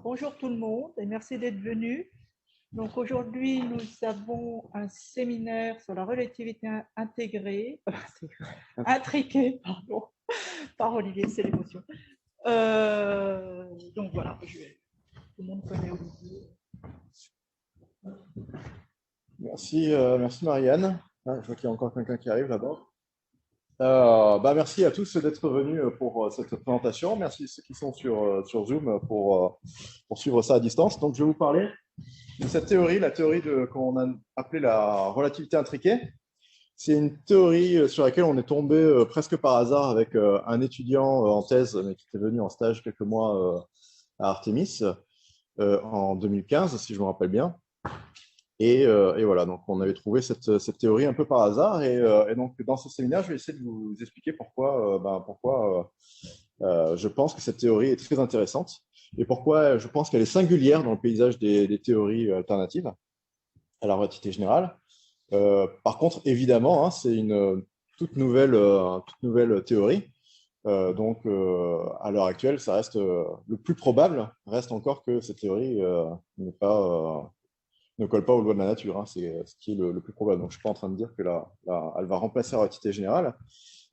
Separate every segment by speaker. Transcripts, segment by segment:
Speaker 1: bonjour tout le monde et merci d'être venus. Donc aujourd'hui, nous avons un séminaire sur la relativité intriquée, pardon, par Olivier, c'est l'émotion. Donc voilà, tout le monde connaît Olivier.
Speaker 2: Merci Marianne. Ah, je vois qu'il y a encore quelqu'un qui arrive là-bas. Merci à tous d'être venus pour cette présentation. Merci à ceux qui sont sur Zoom pour suivre ça à distance. Donc, je vais vous parler de cette théorie, la théorie qu'on a appelée la relativité intriquée. C'est une théorie sur laquelle on est tombé presque par hasard avec un étudiant en thèse, mais qui était venu en stage quelques mois à Artemis en 2015, si je me rappelle bien. Et voilà, donc on avait trouvé cette théorie un peu par hasard. Et donc, dans ce séminaire, je vais essayer de vous expliquer pourquoi je pense que cette théorie est très intéressante et pourquoi je pense qu'elle est singulière dans le paysage des théories alternatives à la relativité générale. Par contre, évidemment, hein, c'est une toute nouvelle théorie. Donc, à l'heure actuelle, ça reste le plus probable, reste encore que cette théorie ne colle pas aux lois de la nature. Hein, c'est ce qui est le plus probable. Donc, je ne suis pas en train de dire que elle va remplacer la relativité générale,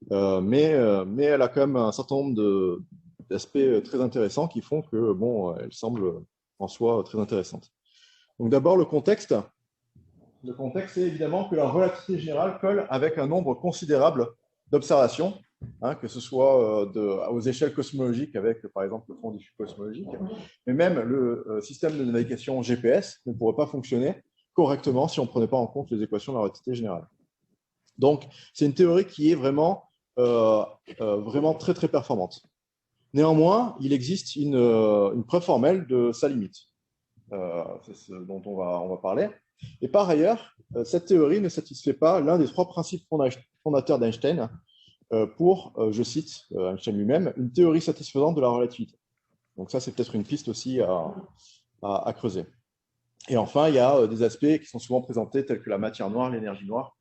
Speaker 2: mais elle a quand même un certain nombre d'aspects très intéressants qui font que, bon, elle semble en soi très intéressante. Donc, d'abord, le contexte. Le contexte, c'est évidemment que la relativité générale colle avec un nombre considérable d'observations, hein, que ce soit aux échelles cosmologiques avec, par exemple, le front diffus cosmologique, mais même le système de navigation GPS ne pourrait pas fonctionner correctement si on ne prenait pas en compte les équations de la relativité générale. Donc, c'est une théorie qui est vraiment très, très performante. Néanmoins, il existe une preuve formelle de sa limite. C'est ce dont on va parler. Et par ailleurs, cette théorie ne satisfait pas l'un des trois principes fondateurs d'Einstein pour, je cite Einstein lui-même, une théorie satisfaisante de la relativité. Donc ça, c'est peut-être une piste aussi à creuser. Et enfin, il y a des aspects qui sont souvent présentés tels que la matière noire, l'énergie noire,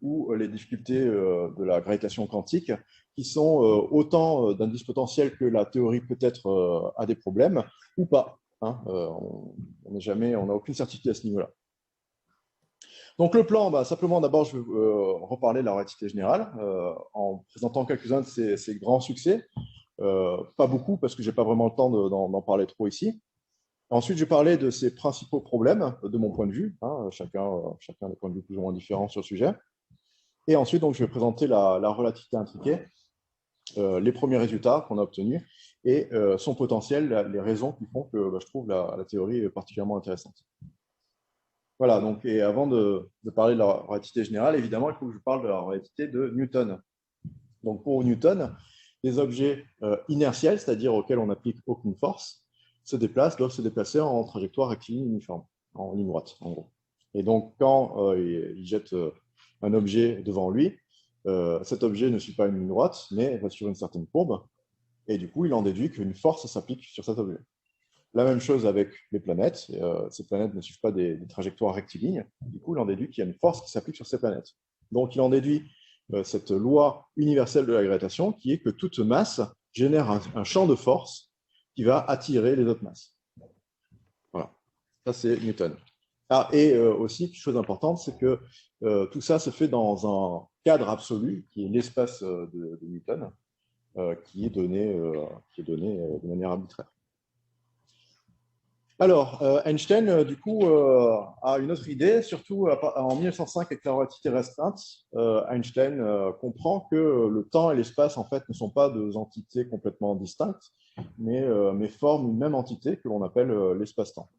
Speaker 2: ou les difficultés de la gravitation quantique, qui sont autant d'indices potentiels que la théorie peut-être a des problèmes, ou pas. Hein, on n'a aucune certitude à ce niveau-là. Donc le plan, simplement d'abord, je vais reparler de la relativité générale en présentant quelques-uns de ses grands succès. Pas beaucoup, parce que je n'ai pas vraiment le temps d'en parler trop ici. Ensuite, je vais parler de ses principaux problèmes, de mon point de vue. Hein, chacun a des points de vue plus ou moins différents sur le sujet. Et ensuite, donc, je vais présenter la relativité intriquée, les premiers résultats qu'on a obtenus et son potentiel, les raisons qui font que je trouve la théorie particulièrement intéressante. Voilà, donc, et avant de parler de la relativité générale, évidemment, il faut que je parle de la relativité de Newton. Donc, pour Newton, les objets inertiels, c'est-à-dire auxquels on n'applique aucune force, doivent se déplacer en trajectoire rectiligne uniforme, en ligne droite, en gros. Et donc, quand il jette un objet devant lui, cet objet ne suit pas une ligne droite, mais va suivre une certaine courbe, et du coup, il en déduit qu'une force s'applique sur cet objet. La même chose avec les planètes. Ces planètes ne suivent pas des trajectoires rectilignes. Du coup, il en déduit qu'il y a une force qui s'applique sur ces planètes. Donc, il en déduit cette loi universelle de la gravitation qui est que toute masse génère un champ de force qui va attirer les autres masses. Voilà. Ça, c'est Newton. Ah, et aussi, chose importante, c'est que tout ça se fait dans un cadre absolu qui est l'espace de Newton, qui est donné de manière arbitraire. Alors, Einstein, du coup, a une autre idée, surtout en 1905 avec la relativité restreinte. Einstein comprend que le temps et l'espace, en fait, ne sont pas deux entités complètement distinctes, mais forment une même entité que l'on appelle l'espace-temps.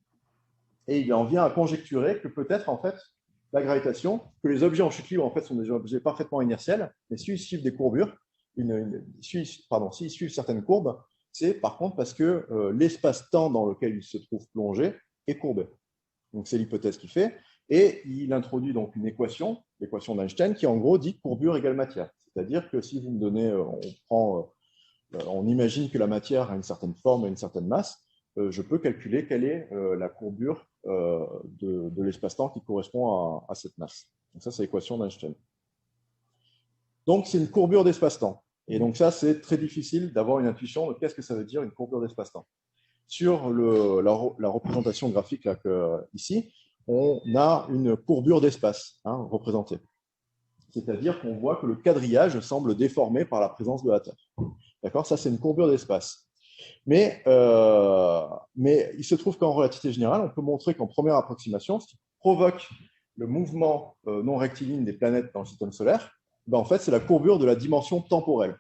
Speaker 2: Et il en vient à conjecturer que peut-être, en fait, la gravitation, que les objets en chute libre, en fait, sont des objets parfaitement inertiels, mais s'ils suivent des courbures, s'ils suivent certaines courbes, c'est par contre parce que l'espace-temps dans lequel il se trouve plongé est courbé. Donc c'est l'hypothèse qu'il fait. Et il introduit donc une équation, l'équation d'Einstein, qui en gros dit courbure égale matière. C'est-à-dire que si vous me donnez, on imagine que la matière a une certaine forme et une certaine masse, je peux calculer quelle est la courbure de l'espace-temps qui correspond à cette masse. Donc ça, c'est l'équation d'Einstein. Donc c'est une courbure d'espace-temps. Et donc ça, c'est très difficile d'avoir une intuition de qu'est-ce que ça veut dire une courbure d'espace-temps. sur la représentation graphique là, ici, on a une courbure d'espace représentée. C'est-à-dire qu'on voit que le quadrillage semble déformé par la présence de la Terre. D'accord? Ça, c'est une courbure d'espace. Mais il se trouve qu'en relativité générale, on peut montrer qu'en première approximation, ce qui provoque le mouvement non rectiligne des planètes dans le système solaire, en fait, c'est la courbure de la dimension temporelle,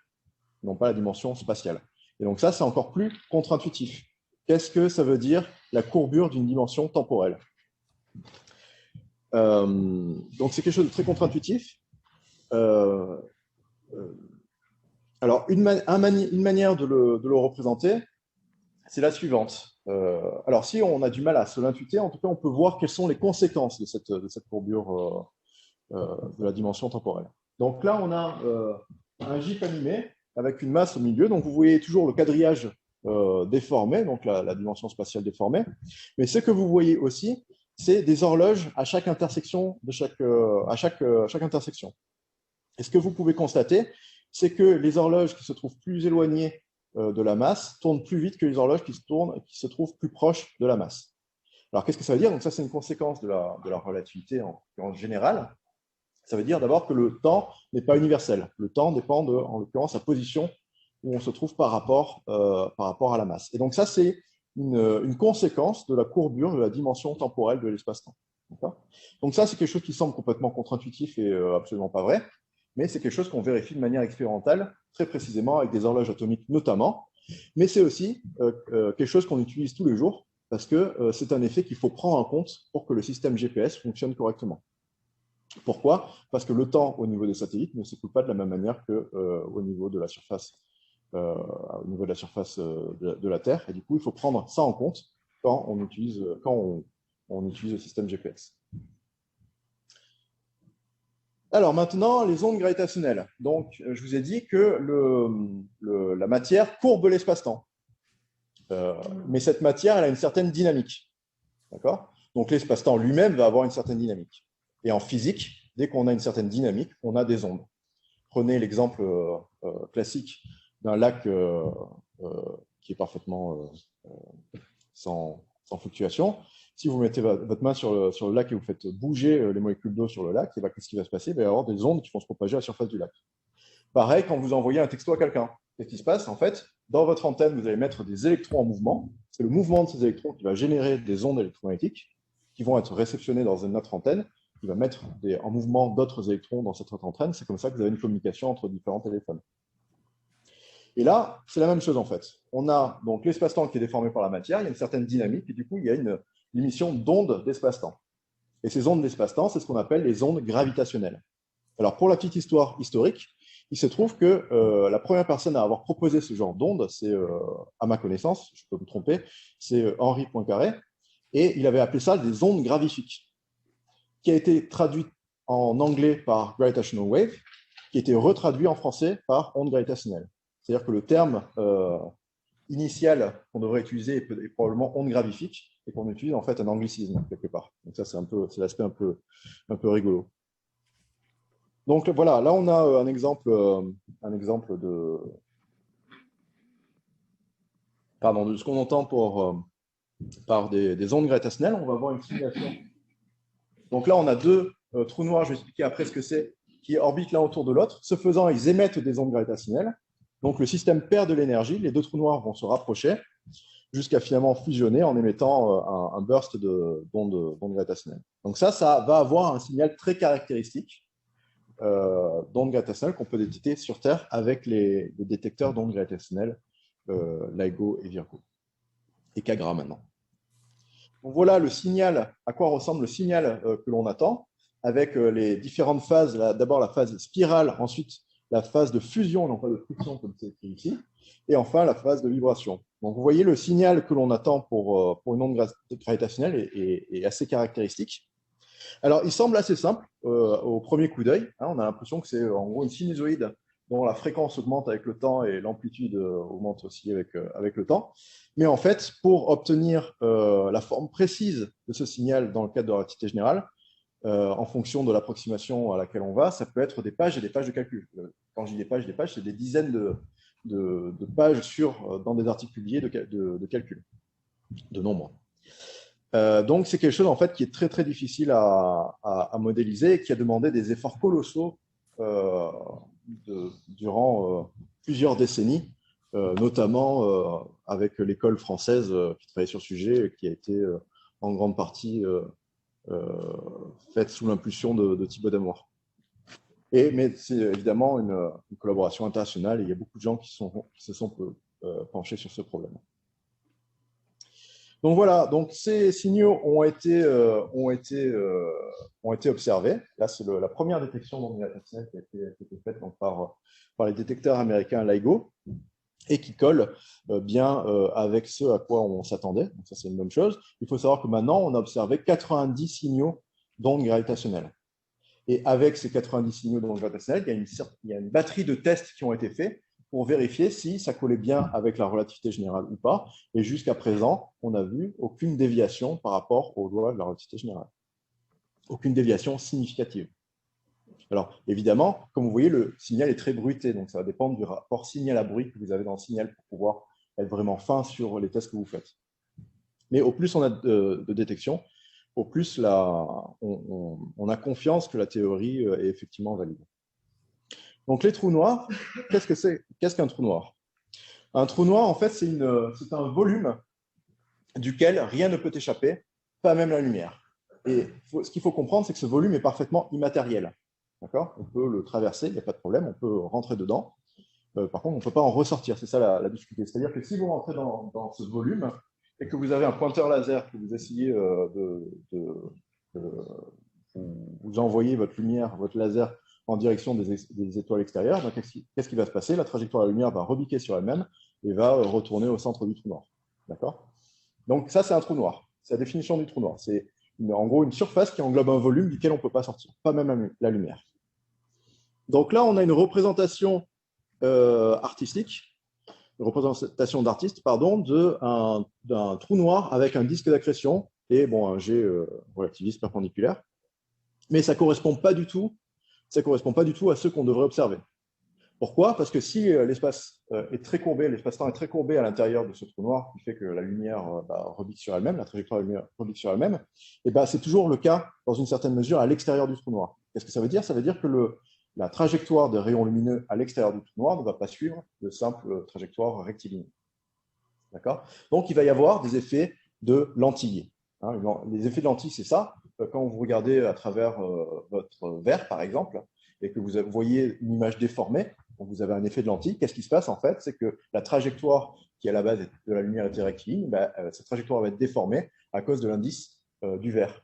Speaker 2: non pas la dimension spatiale. Et donc ça, c'est encore plus contre-intuitif. Qu'est-ce que ça veut dire, la courbure d'une dimension temporelle? Donc c'est quelque chose de très contre-intuitif. Alors, une manière de le représenter, c'est la suivante. Alors, si on a du mal à se l'intuiter, en tout cas, on peut voir quelles sont les conséquences de cette courbure de la dimension temporelle. Donc là, on a un GIF animé avec une masse au milieu. Donc, vous voyez toujours le quadrillage déformé, donc la dimension spatiale déformée. Mais ce que vous voyez aussi, c'est des horloges à chaque intersection à chaque intersection. Et ce que vous pouvez constater, c'est que les horloges qui se trouvent plus éloignées de la masse tournent plus vite que les horloges qui se trouvent plus proches de la masse. Alors, qu'est-ce que ça veut dire? Donc, ça, c'est une conséquence de la relativité en général. Ça veut dire d'abord que le temps n'est pas universel. Le temps dépend de, en l'occurrence, la position où on se trouve par rapport à la masse. Et donc, ça, c'est une conséquence de la courbure de la dimension temporelle de l'espace-temps. Donc, ça, c'est quelque chose qui semble complètement contre-intuitif et absolument pas vrai. Mais c'est quelque chose qu'on vérifie de manière expérimentale, très précisément avec des horloges atomiques notamment. Mais c'est aussi quelque chose qu'on utilise tous les jours parce que c'est un effet qu'il faut prendre en compte pour que le système GPS fonctionne correctement. Pourquoi? Parce que le temps au niveau des satellites ne s'écoule pas de la même manière qu'au niveau de la surface, de la Terre. Et du coup, il faut prendre ça en compte quand on utilise le système GPS. Alors maintenant, les ondes gravitationnelles. Donc, je vous ai dit que la matière courbe l'espace-temps. Mais cette matière, elle a une certaine dynamique. D'accord? Donc, l'espace-temps lui-même va avoir une certaine dynamique. Et en physique, dès qu'on a une certaine dynamique, on a des ondes. Prenez l'exemple classique d'un lac qui est parfaitement sans fluctuation. Si vous mettez votre main sur le lac et vous faites bouger les molécules d'eau sur le lac, qu'est-ce qui va se passer? Il va y avoir des ondes qui vont se propager à la surface du lac. Pareil, quand vous envoyez un texto à quelqu'un, qu'est-ce qui se passe? En fait, dans votre antenne, vous allez mettre des électrons en mouvement. C'est le mouvement de ces électrons qui va générer des ondes électromagnétiques qui vont être réceptionnées dans une autre antenne, qui va mettre en mouvement d'autres électrons dans cette autre antenne. C'est comme ça que vous avez une communication entre différents téléphones. Et là, c'est la même chose en fait. On a donc l'espace-temps qui est déformé par la matière, il y a une certaine dynamique, et du coup, il y a une émission d'ondes d'espace-temps. Et ces ondes d'espace-temps, c'est ce qu'on appelle les ondes gravitationnelles. Alors, pour la petite histoire historique, il se trouve que la première personne à avoir proposé ce genre d'ondes, c'est, à ma connaissance, je peux me tromper, c'est Henri Poincaré, et il avait appelé ça des ondes gravifiques, qui a été traduit en anglais par gravitational wave, qui a été retraduit en français par ondes gravitationnelles. C'est-à-dire que le terme initial qu'on devrait utiliser est probablement onde gravifique et qu'on utilise en fait un anglicisme quelque part. Donc ça, c'est l'aspect un peu rigolo. Donc voilà, là on a un exemple de ce qu'on entend par des ondes gravitationnelles. On va voir une simulation. Donc là, on a deux trous noirs, je vais expliquer après ce que c'est, qui orbitent l'un autour de l'autre. Ce faisant, ils émettent des ondes gravitationnelles. Donc, le système perd de l'énergie, les deux trous noirs vont se rapprocher jusqu'à finalement fusionner en émettant un burst d'ondes gravitationnelles. Donc ça va avoir un signal très caractéristique d'ondes gravitationnelles qu'on peut détecter sur Terre avec les détecteurs d'ondes gravitationnelles LIGO et Virgo, et CAGRA maintenant. Donc voilà le signal, à quoi ressemble le signal que l'on attend, avec les différentes phases, d'abord la phase spirale, ensuite la phase de fusion, non pas de friction comme c'est écrit ici, et enfin la phase de vibration. Donc vous voyez le signal que l'on attend pour une onde gravitationnelle est assez caractéristique. Alors il semble assez simple au premier coup d'œil, hein, on a l'impression que c'est en gros une sinusoïde dont la fréquence augmente avec le temps et l'amplitude augmente aussi avec le temps. Mais en fait, pour obtenir la forme précise de ce signal dans le cadre de la relativité générale, en fonction de l'approximation à laquelle on va, ça peut être des pages et des pages de calcul. Quand je dis des pages, c'est des dizaines de pages dans des articles publiés de calcul. de nombre. Donc, c'est quelque chose en fait qui est très très difficile à modéliser et qui a demandé des efforts colossaux durant plusieurs décennies, notamment avec l'école française qui travaillait sur le sujet et qui a été en grande partie faite sous l'impulsion de Thibaut Damoir. Mais c'est évidemment une collaboration internationale et il y a beaucoup de gens qui se sont penchés sur ce problème. Donc voilà, donc ces signaux ont été observés. Là, c'est la première détection d'ondes gravitationnelles qui a été faite donc, par les détecteurs américains LIGO et qui colle bien avec ce à quoi on s'attendait. Donc ça, c'est une bonne chose. Il faut savoir que maintenant, on a observé 90 signaux d'ondes gravitationnelles. Et avec ces 90 signaux d'ondes gravitationnelles, il y a une batterie de tests qui ont été faits pour vérifier si ça collait bien avec la relativité générale ou pas. Et jusqu'à présent, on n'a vu aucune déviation par rapport aux lois de la relativité générale. Aucune déviation significative. Alors, évidemment, comme vous voyez, le signal est très bruité, donc ça va dépendre du rapport signal à bruit que vous avez dans le signal pour pouvoir être vraiment fin sur les tests que vous faites. Mais au plus on a de détection, au plus on a confiance que la théorie est effectivement valide. Donc les trous noirs, qu'est-ce qu'un trou noir? Un trou noir, en fait, c'est un volume duquel rien ne peut échapper, pas même la lumière. Et ce qu'il faut comprendre, c'est que ce volume est parfaitement immatériel. D'accord? On peut le traverser, il n'y a pas de problème, on peut rentrer dedans. Par contre, on ne peut pas en ressortir, c'est ça la difficulté. C'est-à-dire que si vous rentrez dans ce volume et que vous avez un pointeur laser que vous essayez vous envoyez votre lumière, votre laser en direction des étoiles extérieures, donc qu'est-ce qui va se passer? La trajectoire de la lumière va rebiquer sur elle-même et va retourner au centre du trou noir. D'accord? Donc ça, c'est un trou noir. C'est la définition du trou noir. C'est en gros une surface qui englobe un volume duquel on ne peut pas sortir, pas même la lumière. Donc là, on a une représentation artistique, une représentation d'artiste, pardon, d'un trou noir avec un disque d'accrétion et bon, un jet relativiste perpendiculaire. Mais ça ne correspond pas du tout à ce qu'on devrait observer. Pourquoi? Parce que si l'espace est très courbé, l'espace-temps est très courbé à l'intérieur de ce trou noir, qui fait que la lumière rebique sur elle-même, la trajectoire de la lumière rebique sur elle-même, et c'est toujours le cas, dans une certaine mesure, à l'extérieur du trou noir. Qu'est-ce que ça veut dire? Ça veut dire que la trajectoire des rayons lumineux à l'extérieur du trou noir ne va pas suivre de simple trajectoire rectiligne. D'accord? Donc, il va y avoir des effets de lentilles. Hein, les effets de lentilles, c'est ça. Quand vous regardez à travers votre verre, par exemple, et que vous voyez une image déformée, donc vous avez un effet de lentille, qu'est-ce qui se passe en fait? C'est que la trajectoire qui à la base de la lumière était rectiligne, cette trajectoire va être déformée à cause de l'indice du verre.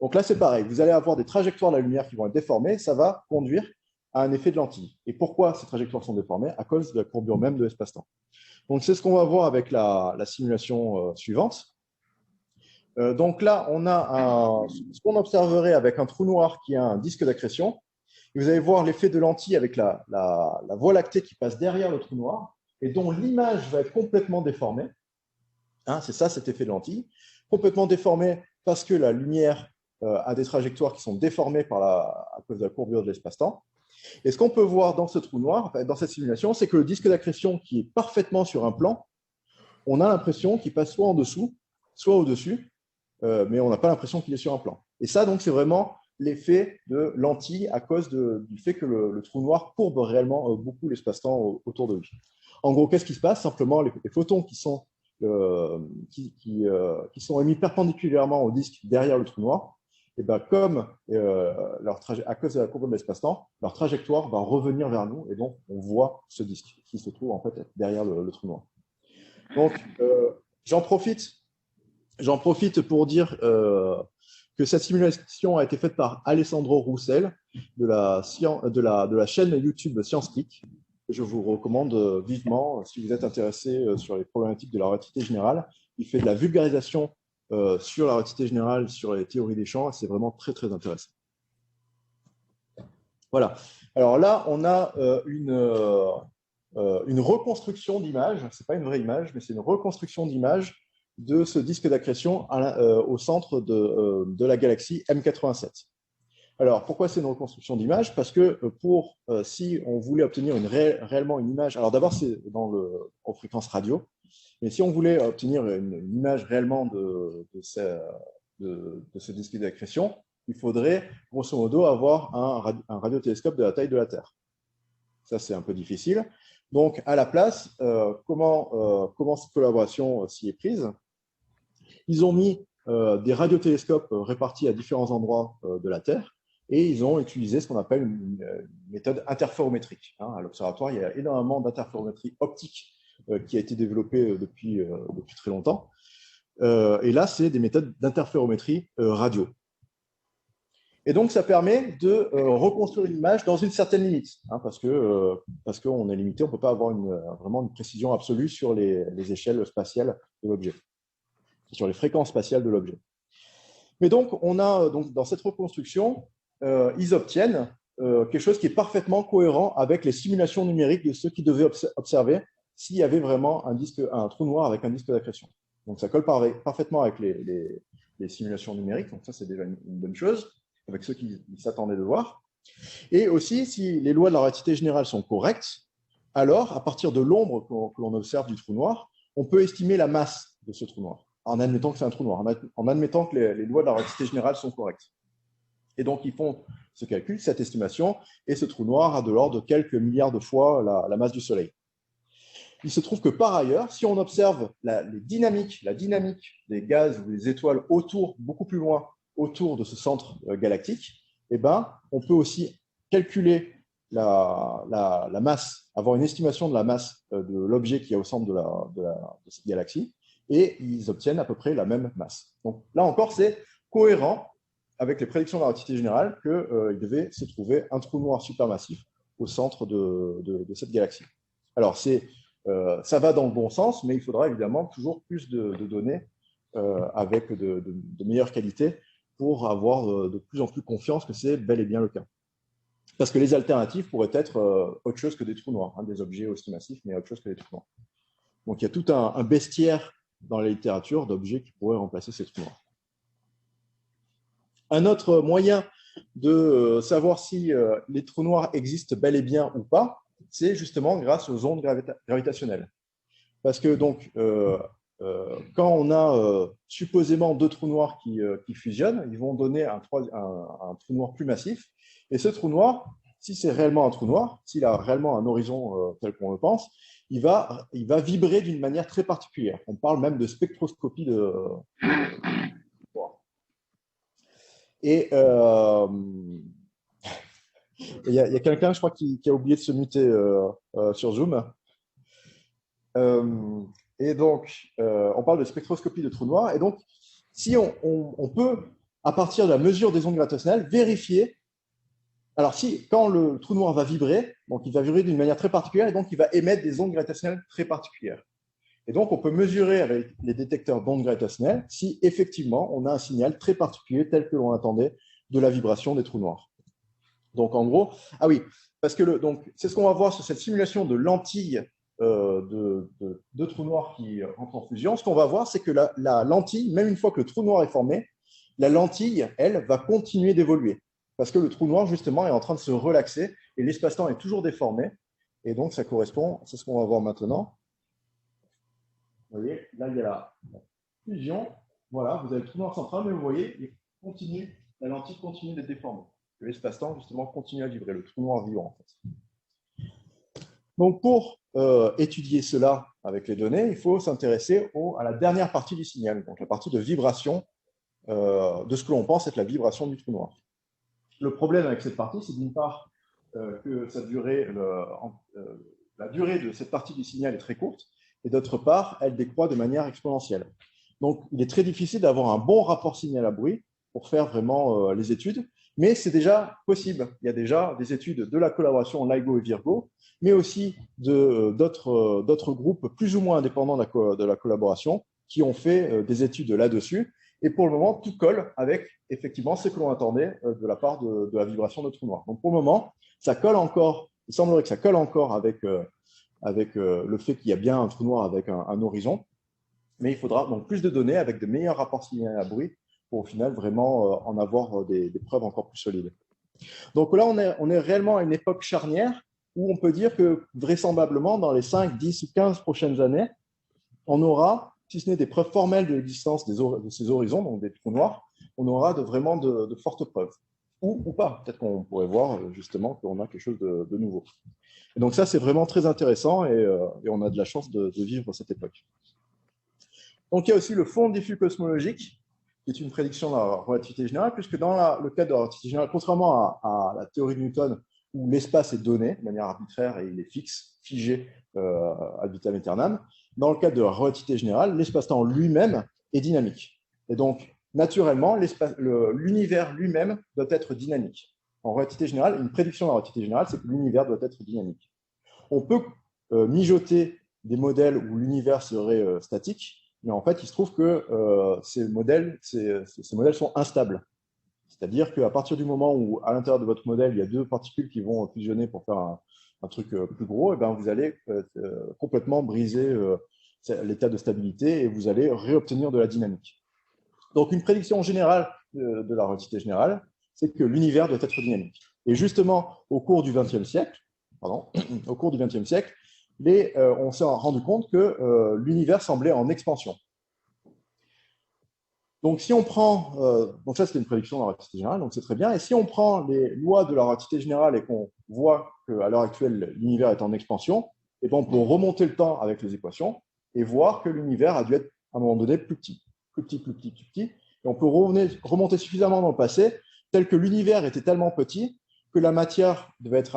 Speaker 2: Donc là, c'est pareil. Vous allez avoir des trajectoires de la lumière qui vont être déformées. Ça va conduire à un effet de lentille. Et pourquoi ces trajectoires sont déformées? À cause de la courbure même de l'espace-temps. Donc, c'est ce qu'on va voir avec la simulation suivante. Donc là, on a ce qu'on observerait avec un trou noir qui a un disque d'accrétion. Et vous allez voir l'effet de lentille avec la voie lactée qui passe derrière le trou noir et dont l'image va être complètement déformée. Hein, c'est ça, cet effet de lentille. Complètement déformée parce que la lumière a des trajectoires qui sont déformées à cause de la courbure de l'espace-temps. Et ce qu'on peut voir dans ce trou noir, dans cette simulation, c'est que le disque d'accrétion qui est parfaitement sur un plan, on a l'impression qu'il passe soit en dessous, soit au-dessus, mais on n'a pas l'impression qu'il est sur un plan. Et ça, donc, c'est vraiment l'effet de lentille à cause du fait que le trou noir courbe réellement beaucoup l'espace-temps autour de lui. En gros, qu'est-ce qui se passe? Simplement, les photons qui sont émis perpendiculairement au disque derrière le trou noir, et comme à cause de la courbe de l'espace-temps, leur trajectoire va revenir vers nous et donc on voit ce disque qui se trouve en fait derrière le trou noir. Donc, j'en profite pour dire que cette simulation a été faite par Alessandro Roussel de la chaîne YouTube ScienceKick. Je vous recommande vivement, si vous êtes intéressé sur les problématiques de la relativité générale. Il fait de la vulgarisation sur la relativité générale, sur les théories des champs. C'est vraiment très, très intéressant. Voilà. Alors là, on a une reconstruction d'image. Ce n'est pas une vraie image, mais c'est une reconstruction d'image de ce disque d'accrétion au centre de la galaxie M87. Alors, pourquoi c'est une reconstruction d'image? Parce que si on voulait obtenir réellement une image, alors d'abord, c'est aux fréquences radio, Mais si on voulait obtenir une image réellement de ce disque d'accrétion, il faudrait grosso modo avoir un radiotélescope de la taille de la Terre. Ça, c'est un peu difficile. Donc, à la place, comment cette collaboration s'y est prise? Ils ont mis des radiotélescopes répartis à différents endroits de la Terre et ils ont utilisé ce qu'on appelle une méthode interférométrique. À l'observatoire, il y a énormément d'interférométrie optique qui a été développée depuis très longtemps. Et là, c'est des méthodes d'interférométrie radio. Et donc, ça permet de reconstruire une image dans une certaine limite, parce qu'on est limité, on ne peut pas avoir vraiment une précision absolue sur les échelles spatiales de l'objet, sur les fréquences spatiales de l'objet. Mais donc, on a dans cette reconstruction, ils obtiennent quelque chose qui est parfaitement cohérent avec les simulations numériques de ceux qui devaient observer s'il y avait vraiment un trou noir avec un disque d'accrétion. Donc, ça colle parfaitement avec les simulations numériques, donc ça, c'est déjà une bonne chose, avec ceux qui s'attendaient de voir. Et aussi, si les lois de la relativité générale sont correctes, alors, à partir de l'ombre que l'on observe du trou noir, on peut estimer la masse de ce trou noir, en admettant que c'est un trou noir, en admettant que les lois de la relativité générale sont correctes. Et donc, ils font ce calcul, cette estimation, et ce trou noir a de l'ordre de quelques milliards de fois la masse du Soleil. Il se trouve que par ailleurs, si on observe la dynamique des gaz ou des étoiles beaucoup plus loin, autour de ce centre galactique, eh ben, on peut aussi calculer la masse, avoir une estimation de la masse de l'objet qui est au centre de cette galaxie, et ils obtiennent à peu près la même masse. Donc là encore, c'est cohérent avec les prédictions de la relativité générale qu'il devait se trouver un trou noir supermassif au centre de cette galaxie. Alors, ça va dans le bon sens, mais il faudra évidemment toujours plus de données avec de meilleure qualité pour avoir de plus en plus confiance que c'est bel et bien le cas. Parce que les alternatives pourraient être autre chose que des trous noirs, des objets aussi massifs, mais autre chose que des trous noirs. Donc il y a tout un bestiaire dans la littérature d'objets qui pourraient remplacer ces trous noirs. Un autre moyen de savoir si les trous noirs existent bel et bien ou pas, c'est justement grâce aux ondes gravitationnelles. Parce que donc, quand on a supposément deux trous noirs qui fusionnent, ils vont donner un trou noir plus massif. Et ce trou noir, si c'est réellement un trou noir, s'il a réellement un horizon tel qu'on le pense, il va vibrer d'une manière très particulière. On parle même de spectroscopie de et il y a quelqu'un, je crois, qui a oublié de se muter sur Zoom. Et donc, on parle de spectroscopie de trous noirs. Et donc, si on peut, à partir de la mesure des ondes gravitationnelles, vérifier. Alors, quand le trou noir va vibrer, donc il va vibrer d'une manière très particulière, et donc il va émettre des ondes gravitationnelles très particulières. Et donc, on peut mesurer avec les détecteurs d'ondes gravitationnelles si effectivement on a un signal très particulier tel que l'on attendait de la vibration des trous noirs. Donc, en gros, ah oui, parce que c'est ce qu'on va voir sur cette simulation de lentilles de trous noirs qui entrent en fusion. Ce qu'on va voir, c'est que la lentille, même une fois que le trou noir est formé, la lentille, elle, va continuer d'évoluer. Parce que le trou noir, justement, est en train de se relaxer et l'espace-temps est toujours déformé. Et donc, ça correspond, c'est ce qu'on va voir maintenant. Vous voyez, là, il y a la fusion. Voilà, vous avez le trou noir central, mais vous voyez, la lentille continue d'être déformée. L'espace-temps, justement, continue à vibrer, le trou noir vivant, en fait. Donc, pour étudier cela avec les données, il faut s'intéresser à la dernière partie du signal, donc la partie de vibration de ce que l'on pense être la vibration du trou noir. Le problème avec cette partie, c'est d'une part que la durée de cette partie du signal est très courte, et d'autre part, elle décroît de manière exponentielle. Donc, il est très difficile d'avoir un bon rapport signal à bruit pour faire vraiment les études, mais c'est déjà possible. Il y a déjà des études de la collaboration LIGO et Virgo, mais aussi d'autres groupes plus ou moins indépendants de la collaboration qui ont fait des études là-dessus. Et pour le moment, tout colle avec effectivement ce que l'on attendait de la part de la vibration de trou noir. Donc pour le moment, ça colle encore, il semblerait que ça colle encore avec le fait qu'il y a bien un trou noir avec un horizon, mais il faudra donc plus de données avec de meilleurs rapports signal à bruit pour au final vraiment en avoir des preuves encore plus solides. Donc là, on est réellement à une époque charnière où on peut dire que vraisemblablement dans les 5, 10 ou 15 prochaines années, on aura, si ce n'est des preuves formelles de l'existence de ces horizons, donc des trous noirs, on aura vraiment de fortes preuves. Ou pas. Peut-être qu'on pourrait voir justement qu'on a quelque chose de nouveau. Et donc ça, c'est vraiment très intéressant et on a de la chance de vivre cette époque. Donc il y a aussi le fond diffus cosmologique, qui est une prédiction de la relativité générale, puisque dans le cas de la relativité générale, contrairement à la théorie de Newton, où l'espace est donné de manière arbitraire et il est fixe, figé ad vitam aeternam, dans le cas de la relativité générale, l'espace-temps lui-même est dynamique. Et donc, naturellement, l'univers lui-même doit être dynamique. En relativité générale, une prédiction de la relativité générale, c'est que l'univers doit être dynamique. On peut mijoter des modèles où l'univers serait statique, mais en fait, il se trouve que ces modèles sont instables. C'est-à-dire qu'à partir du moment où, à l'intérieur de votre modèle, il y a deux particules qui vont fusionner pour faire un truc plus gros, et bien vous allez complètement briser l'état de stabilité et vous allez réobtenir de la dynamique. Donc, une prédiction générale de la relativité générale, c'est que l'univers doit être dynamique. Et justement, au cours du XXe siècle, on s'est rendu compte que l'univers semblait en expansion. Donc, si on prend, donc ça c'était une prédiction de la relativité générale, donc c'est très bien. Et si on prend les lois de la relativité générale et qu'on voit qu'à l'heure actuelle l'univers est en expansion, et bien on peut remonter le temps avec les équations et voir que l'univers a dû être à un moment donné plus petit. Et on peut remonter suffisamment dans le passé, tel que l'univers était tellement petit que la matière devait être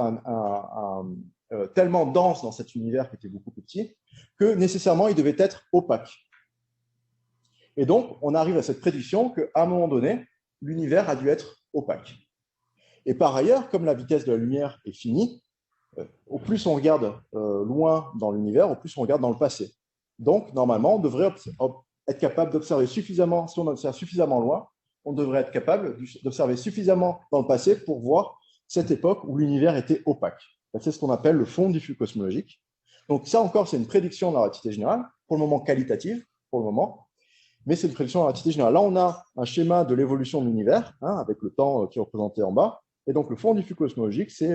Speaker 2: tellement dense dans cet univers qui était beaucoup plus petit que nécessairement il devait être opaque. Et donc, on arrive à cette prédiction qu'à un moment donné, l'univers a dû être opaque. Et par ailleurs, comme la vitesse de la lumière est finie, au plus on regarde loin dans l'univers, au plus on regarde dans le passé. Donc, normalement, on devrait être capable d'observer suffisamment, si on observe suffisamment loin, on devrait être capable d'observer suffisamment dans le passé pour voir cette époque où l'univers était opaque. C'est ce qu'on appelle le fond diffus cosmologique. Donc ça encore, c'est une prédiction de la relativité générale, pour le moment qualitative, pour le moment, mais c'est une prédiction de la relativité générale. Là, on a un schéma de l'évolution de l'univers, avec le temps qui est représenté en bas, et donc le fond diffus cosmologique, c'est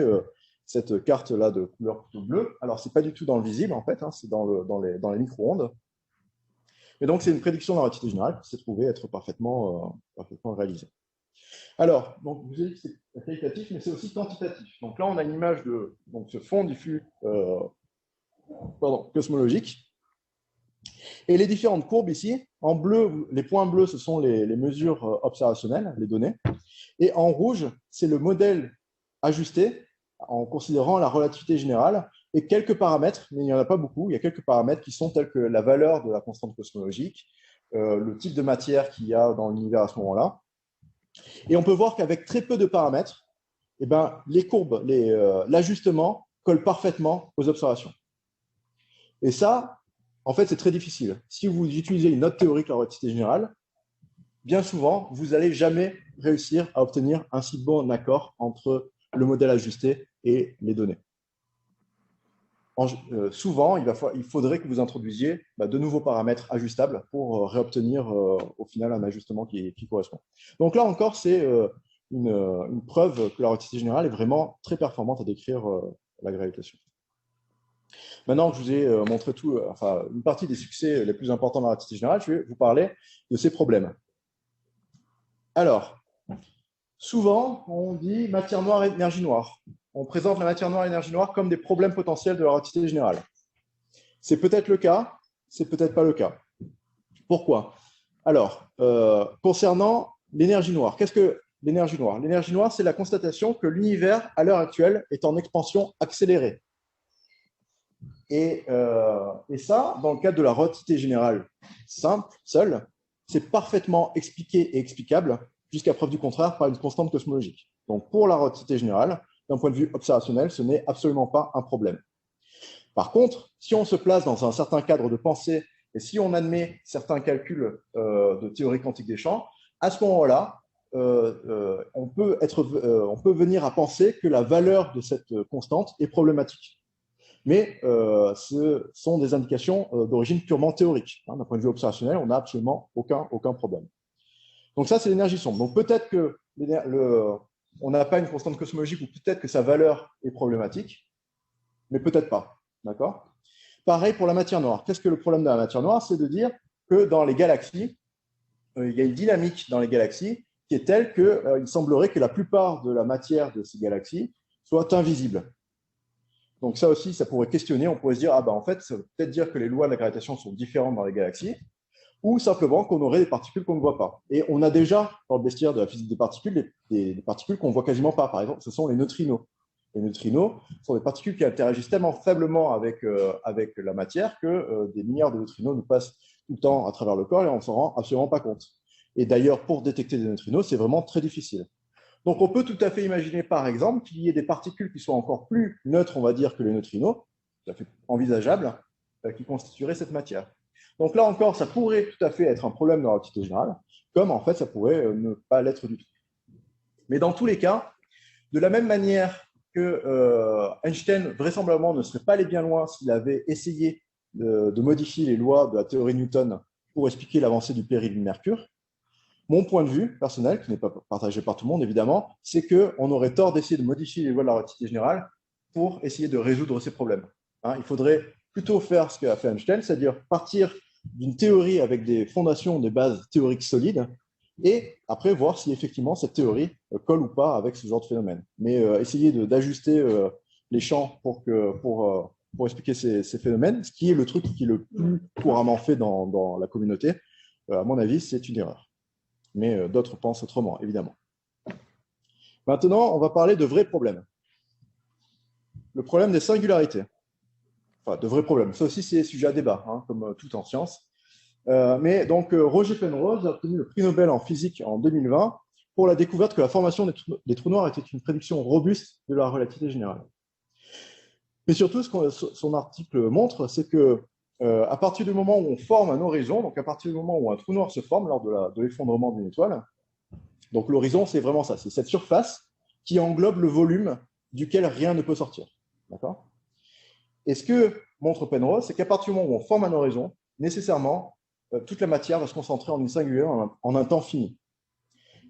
Speaker 2: cette carte-là de couleur plutôt bleue. Alors, ce n'est pas du tout dans le visible, en fait, c'est dans les micro-ondes. Et donc, c'est une prédiction de la relativité générale qui s'est trouvée être parfaitement réalisée. Alors, donc, vous avez dit que c'est qualitatif, mais c'est aussi quantitatif. Donc là, on a une image de ce fond diffus cosmologique. Et les différentes courbes ici, en bleu, les points bleus, ce sont les mesures observationnelles, les données. Et en rouge, c'est le modèle ajusté en considérant la relativité générale et quelques paramètres, mais il n'y en a pas beaucoup. Il y a quelques paramètres qui sont tels que la valeur de la constante cosmologique, le type de matière qu'il y a dans l'univers à ce moment-là. Et on peut voir qu'avec très peu de paramètres, eh ben, les courbes, l'ajustement colle parfaitement aux observations. Et ça, en fait, c'est très difficile. Si vous utilisez une note théorique de la relativité générale, bien souvent, vous n'allez jamais réussir à obtenir un si bon accord entre le modèle ajusté et les données. Souvent, il faudrait que vous introduisiez de nouveaux paramètres ajustables pour réobtenir au final un ajustement qui correspond. Donc là encore, c'est une preuve que la relativité générale est vraiment très performante à décrire la gravitation. Maintenant que je vous ai montré une partie des succès les plus importants de la relativité générale, je vais vous parler de ces problèmes. Alors, souvent, on dit matière noire et énergie noire. On présente la matière noire et l'énergie noire comme des problèmes potentiels de la relativité générale. C'est peut-être le cas, c'est peut-être pas le cas. Pourquoi? Alors, concernant l'énergie noire, qu'est-ce que l'énergie noire? L'énergie noire, c'est la constatation que l'univers, à l'heure actuelle, est en expansion accélérée. Et ça, dans le cadre de la relativité générale simple, seule, c'est parfaitement expliqué et explicable, jusqu'à preuve du contraire, par une constante cosmologique. Donc, pour la relativité générale, d'un point de vue observationnel, ce n'est absolument pas un problème. Par contre, si on se place dans un certain cadre de pensée et si on admet certains calculs de théorie quantique des champs, à ce moment-là, on peut venir à penser que la valeur de cette constante est problématique. Mais ce sont des indications d'origine purement théorique. D'un point de vue observationnel, on n'a absolument aucun problème. Donc ça, c'est l'énergie sombre. Donc peut-être qu'on n'a pas une constante cosmologique ou peut-être que sa valeur est problématique, mais peut-être pas. D'accord? pareil pour la matière noire. Qu'est-ce que le problème de la matière noire? C'est de dire que dans les galaxies, il y a une dynamique dans les galaxies qui est telle qu'il semblerait que la plupart de la matière de ces galaxies soit invisible. Donc ça aussi, ça pourrait questionner. On pourrait se dire, ah ben en fait, ça veut peut-être dire que les lois de la gravitation sont différentes dans les galaxies, ou simplement qu'on aurait des particules qu'on ne voit pas. Et on a déjà, dans le bestiaire de la physique des particules, des particules qu'on ne voit quasiment pas. Par exemple, ce sont les neutrinos. Les neutrinos sont des particules qui interagissent tellement faiblement avec la matière que des milliards de neutrinos nous passent tout le temps à travers le corps et on ne s'en rend absolument pas compte. Et d'ailleurs, pour détecter des neutrinos, c'est vraiment très difficile. Donc, on peut tout à fait imaginer, par exemple, qu'il y ait des particules qui soient encore plus neutres, on va dire, que les neutrinos, tout à fait envisageable, qui constitueraient cette matière. Donc là encore, ça pourrait tout à fait être un problème de la relativité générale, comme en fait, ça pourrait ne pas l'être du tout. Mais dans tous les cas, de la même manière que Einstein, vraisemblablement, ne serait pas allé bien loin s'il avait essayé de modifier les lois de la théorie Newton pour expliquer l'avancée du péril du mercure, mon point de vue personnel, qui n'est pas partagé par tout le monde évidemment, c'est qu'on aurait tort d'essayer de modifier les lois de la relativité générale pour essayer de résoudre ces problèmes. Il faudrait plutôt faire ce qu'a fait Einstein, c'est-à-dire partir d'une théorie avec des fondations, des bases théoriques solides, et après voir si effectivement cette théorie colle ou pas avec ce genre de phénomène. Mais essayer d'ajuster les champs pour expliquer ces phénomènes, ce qui est le truc qui est le plus couramment fait dans la communauté, à mon avis, c'est une erreur. Mais d'autres pensent autrement, évidemment. Maintenant, on va parler de vrais problèmes. Le problème des singularités. Enfin, de vrais problèmes. Ça aussi, c'est sujet à débat, comme tout en sciences. Mais donc, Roger Penrose a obtenu le prix Nobel en physique en 2020 pour la découverte que la formation des trous noirs était une prédiction robuste de la relativité générale. Mais surtout, ce que son article montre, c'est que à partir du moment où on forme un horizon, donc à partir du moment où un trou noir se forme lors de l'effondrement d'une étoile, donc l'horizon, c'est vraiment ça, c'est cette surface qui englobe le volume duquel rien ne peut sortir. D'accord ? Et ce que montre Penrose, c'est qu'à partir du moment où on forme un horizon, nécessairement, toute la matière va se concentrer en une singularité en un temps fini.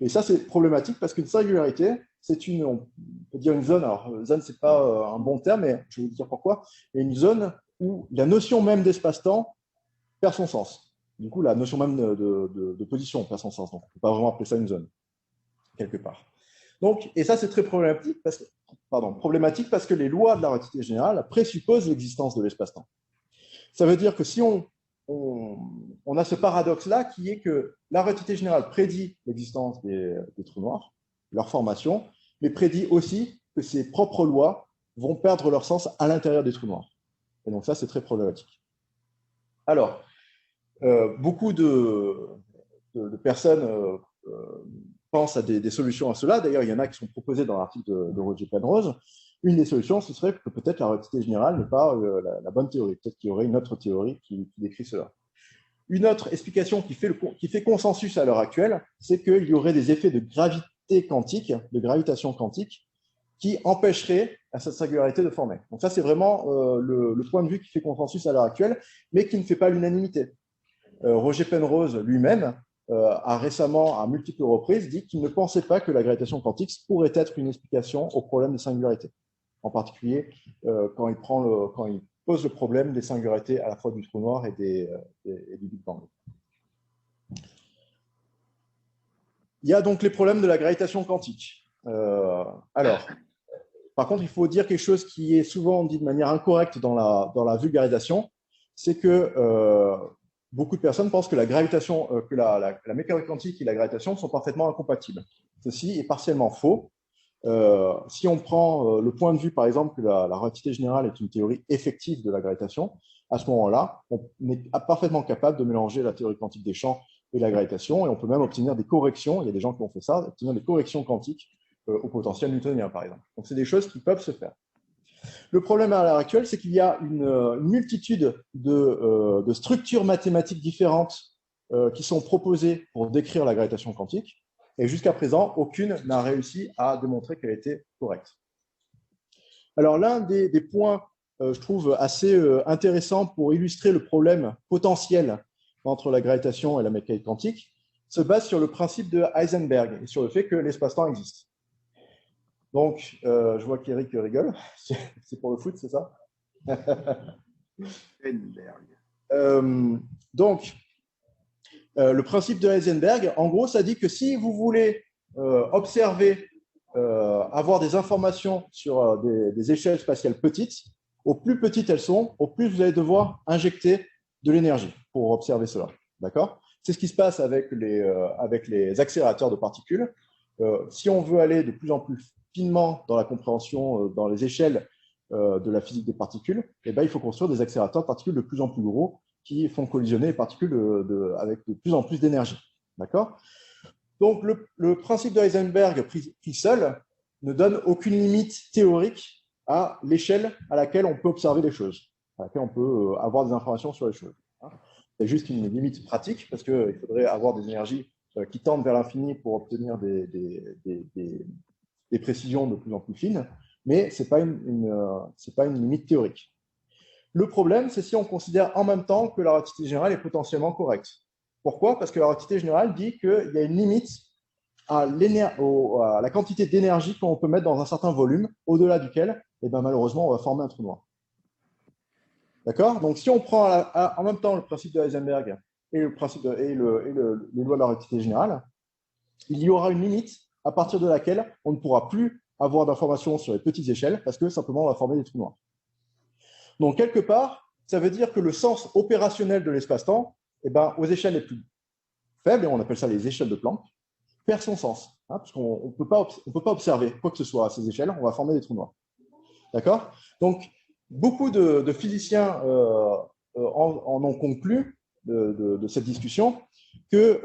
Speaker 2: Et ça, c'est problématique parce qu'une singularité, c'est on peut dire une zone, alors zone, ce n'est pas un bon terme, mais je vais vous dire pourquoi, mais une zone où la notion même d'espace-temps perd son sens. Du coup, la notion même de position perd son sens. Donc, on ne peut pas vraiment appeler ça une zone, quelque part. Donc, et ça, c'est très problématique parce que les lois de la relativité générale présupposent l'existence de l'espace-temps. Ça veut dire que si on a ce paradoxe-là qui est que la relativité générale prédit l'existence des trous noirs, leur formation, mais prédit aussi que ses propres lois vont perdre leur sens à l'intérieur des trous noirs. Et donc ça, c'est très problématique. Alors, beaucoup de personnes pensent à des solutions à cela. D'ailleurs, il y en a qui sont proposées dans l'article de Roger Penrose. Une des solutions, ce serait que peut-être la relativité générale n'est pas la bonne théorie. Peut-être qu'il y aurait une autre théorie qui décrit cela. Une autre explication qui fait consensus à l'heure actuelle, c'est qu'il y aurait des effets de gravité quantique, de gravitation quantique, qui empêcherait à cette singularité de former. Donc ça, c'est vraiment le point de vue qui fait consensus à l'heure actuelle, mais qui ne fait pas l'unanimité. Roger Penrose lui-même a récemment, à multiples reprises, dit qu'il ne pensait pas que la gravitation quantique pourrait être une explication au problème des singularités. En particulier, quand il pose le problème des singularités à la fois du trou noir et du Big Bang. Il y a donc les problèmes de la gravitation quantique. Alors, par contre, il faut dire quelque chose qui est souvent dit de manière incorrecte dans la vulgarisation, c'est que beaucoup de personnes pensent que la gravitation, que la mécanique quantique et la gravitation sont parfaitement incompatibles. Ceci est partiellement faux. Si on prend le point de vue, par exemple, que la relativité générale est une théorie effective de la gravitation, à ce moment-là, on est parfaitement capable de mélanger la théorie quantique des champs et la gravitation, et on peut même obtenir des corrections, il y a des gens qui ont fait ça, obtenir des corrections quantiques au potentiel newtonien, par exemple. Donc, c'est des choses qui peuvent se faire. Le problème à l'heure actuelle, c'est qu'il y a une multitude de structures mathématiques différentes qui sont proposées pour décrire la gravitation quantique, et jusqu'à présent, aucune n'a réussi à démontrer qu'elle était correcte. Alors, l'un des points, je trouve, assez intéressant pour illustrer le problème potentiel entre la gravitation et la mécanique quantique, se base sur le principe de Heisenberg et sur le fait que l'espace-temps existe. Donc, je vois qu'Eric rigole. C'est pour le foot, c'est ça? Donc, le principe de Heisenberg, en gros, ça dit que si vous voulez observer, avoir des informations sur des échelles spatiales petites, au plus petites elles sont, au plus vous allez devoir injecter de l'énergie pour observer cela. D'accord? C'est ce qui se passe avec les accélérateurs de particules. Si on veut aller de plus en plus finement dans la compréhension, dans les échelles de la physique des particules, eh ben, il faut construire des accélérateurs de particules de plus en plus gros qui font collisionner les particules avec de plus en plus d'énergie. D'accord? Donc, le principe de Heisenberg pris seul ne donne aucune limite théorique à l'échelle à laquelle on peut observer les choses, à laquelle on peut avoir des informations sur les choses. C'est juste une limite pratique parce qu'il faudrait avoir des énergies qui tendent vers l'infini pour obtenir des précisions de plus en plus fines, mais ce n'est pas une limite théorique. Le problème, c'est si on considère en même temps que la relativité générale est potentiellement correcte. Pourquoi? Parce que la relativité générale dit qu'il y a une limite à la quantité d'énergie qu'on peut mettre dans un certain volume, au-delà duquel, eh ben, malheureusement, on va former un trou noir. D'accord? Donc, si on prend en même temps le principe de Heisenberg et les lois de la relativité générale, il y aura une limite à partir de laquelle on ne pourra plus avoir d'informations sur les petites échelles parce que simplement on va former des trous noirs. Donc, quelque part, ça veut dire que le sens opérationnel de l'espace-temps, eh ben, aux échelles les plus faibles, et on appelle ça les échelles de Planck, perd son sens, parce qu'on ne peut pas observer quoi que ce soit à ces échelles, on va former des trous noirs. D'accord? Donc, beaucoup de physiciens en ont conclu de cette discussion que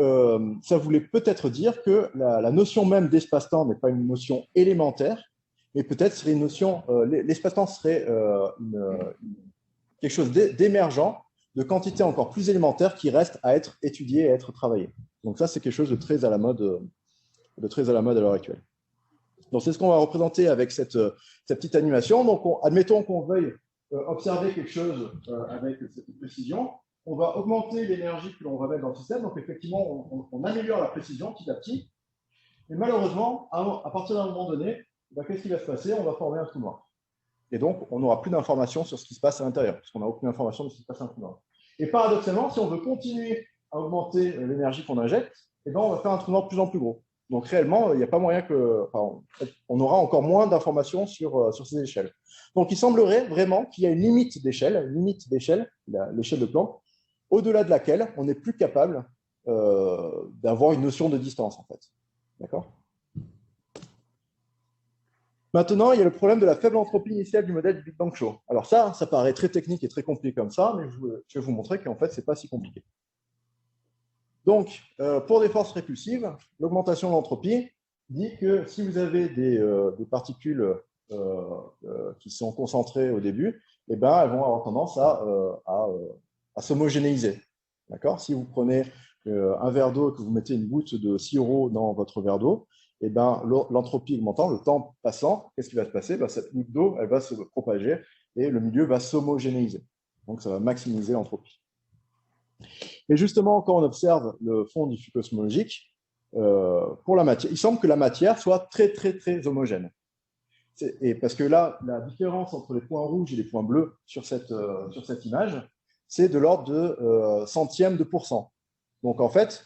Speaker 2: ça voulait peut-être dire que la notion même d'espace-temps n'est pas une notion élémentaire, mais peut-être serait une notion, l'espace-temps serait quelque chose d'émergent, de quantité encore plus élémentaire qui reste à être étudié et à être travaillé. Donc ça, c'est quelque chose de très à la mode à l'heure actuelle. Donc c'est ce qu'on va représenter avec cette petite animation. Donc admettons qu'on veuille observer quelque chose avec cette précision. On va augmenter l'énergie que l'on va mettre dans le système. Donc effectivement, on améliore la précision petit à petit. Et malheureusement, à partir d'un moment donné, ben, qu'est-ce qui va se passer? On va former un trou noir. Et donc, on n'aura plus d'informations sur ce qui se passe à l'intérieur, parce qu'on n'a aucune information de ce qui se passe à l'intérieur. Et paradoxalement, si on veut continuer à augmenter l'énergie qu'on injecte, eh ben, on va faire un trou noir de plus en plus gros. Donc, réellement, il n'y a pas moyen que… Enfin, on aura encore moins d'informations sur ces échelles. Donc, il semblerait vraiment qu'il y a une limite d'échelle, l'échelle de Planck, au-delà de laquelle on n'est plus capable d'avoir une notion de distance, en fait. D'accord ? Maintenant, il y a le problème de la faible entropie initiale du modèle du Big Bang Show. Alors ça paraît très technique et très compliqué comme ça, mais je vais vous montrer qu'en fait, ce n'est pas si compliqué. Donc, pour des forces répulsives, l'augmentation de l'entropie dit que si vous avez des particules qui sont concentrées au début, eh ben, elles vont avoir tendance à s'homogénéiser. D'accord ? Si vous prenez un verre d'eau et que vous mettez une goutte de sirop dans votre verre d'eau, eh ben, l'entropie augmentant, le temps passant, qu'est-ce qui va se passer? Ben, cette goutte d'eau, elle va se propager et le milieu va s'homogénéiser. Donc, ça va maximiser l'entropie. Et justement, quand on observe le fond diffus cosmologique, pour la matière, il semble que la matière soit très, très, très homogène. Et parce que là, la différence entre les points rouges et les points bleus sur cette image, c'est de l'ordre de centième de %. Donc, en fait,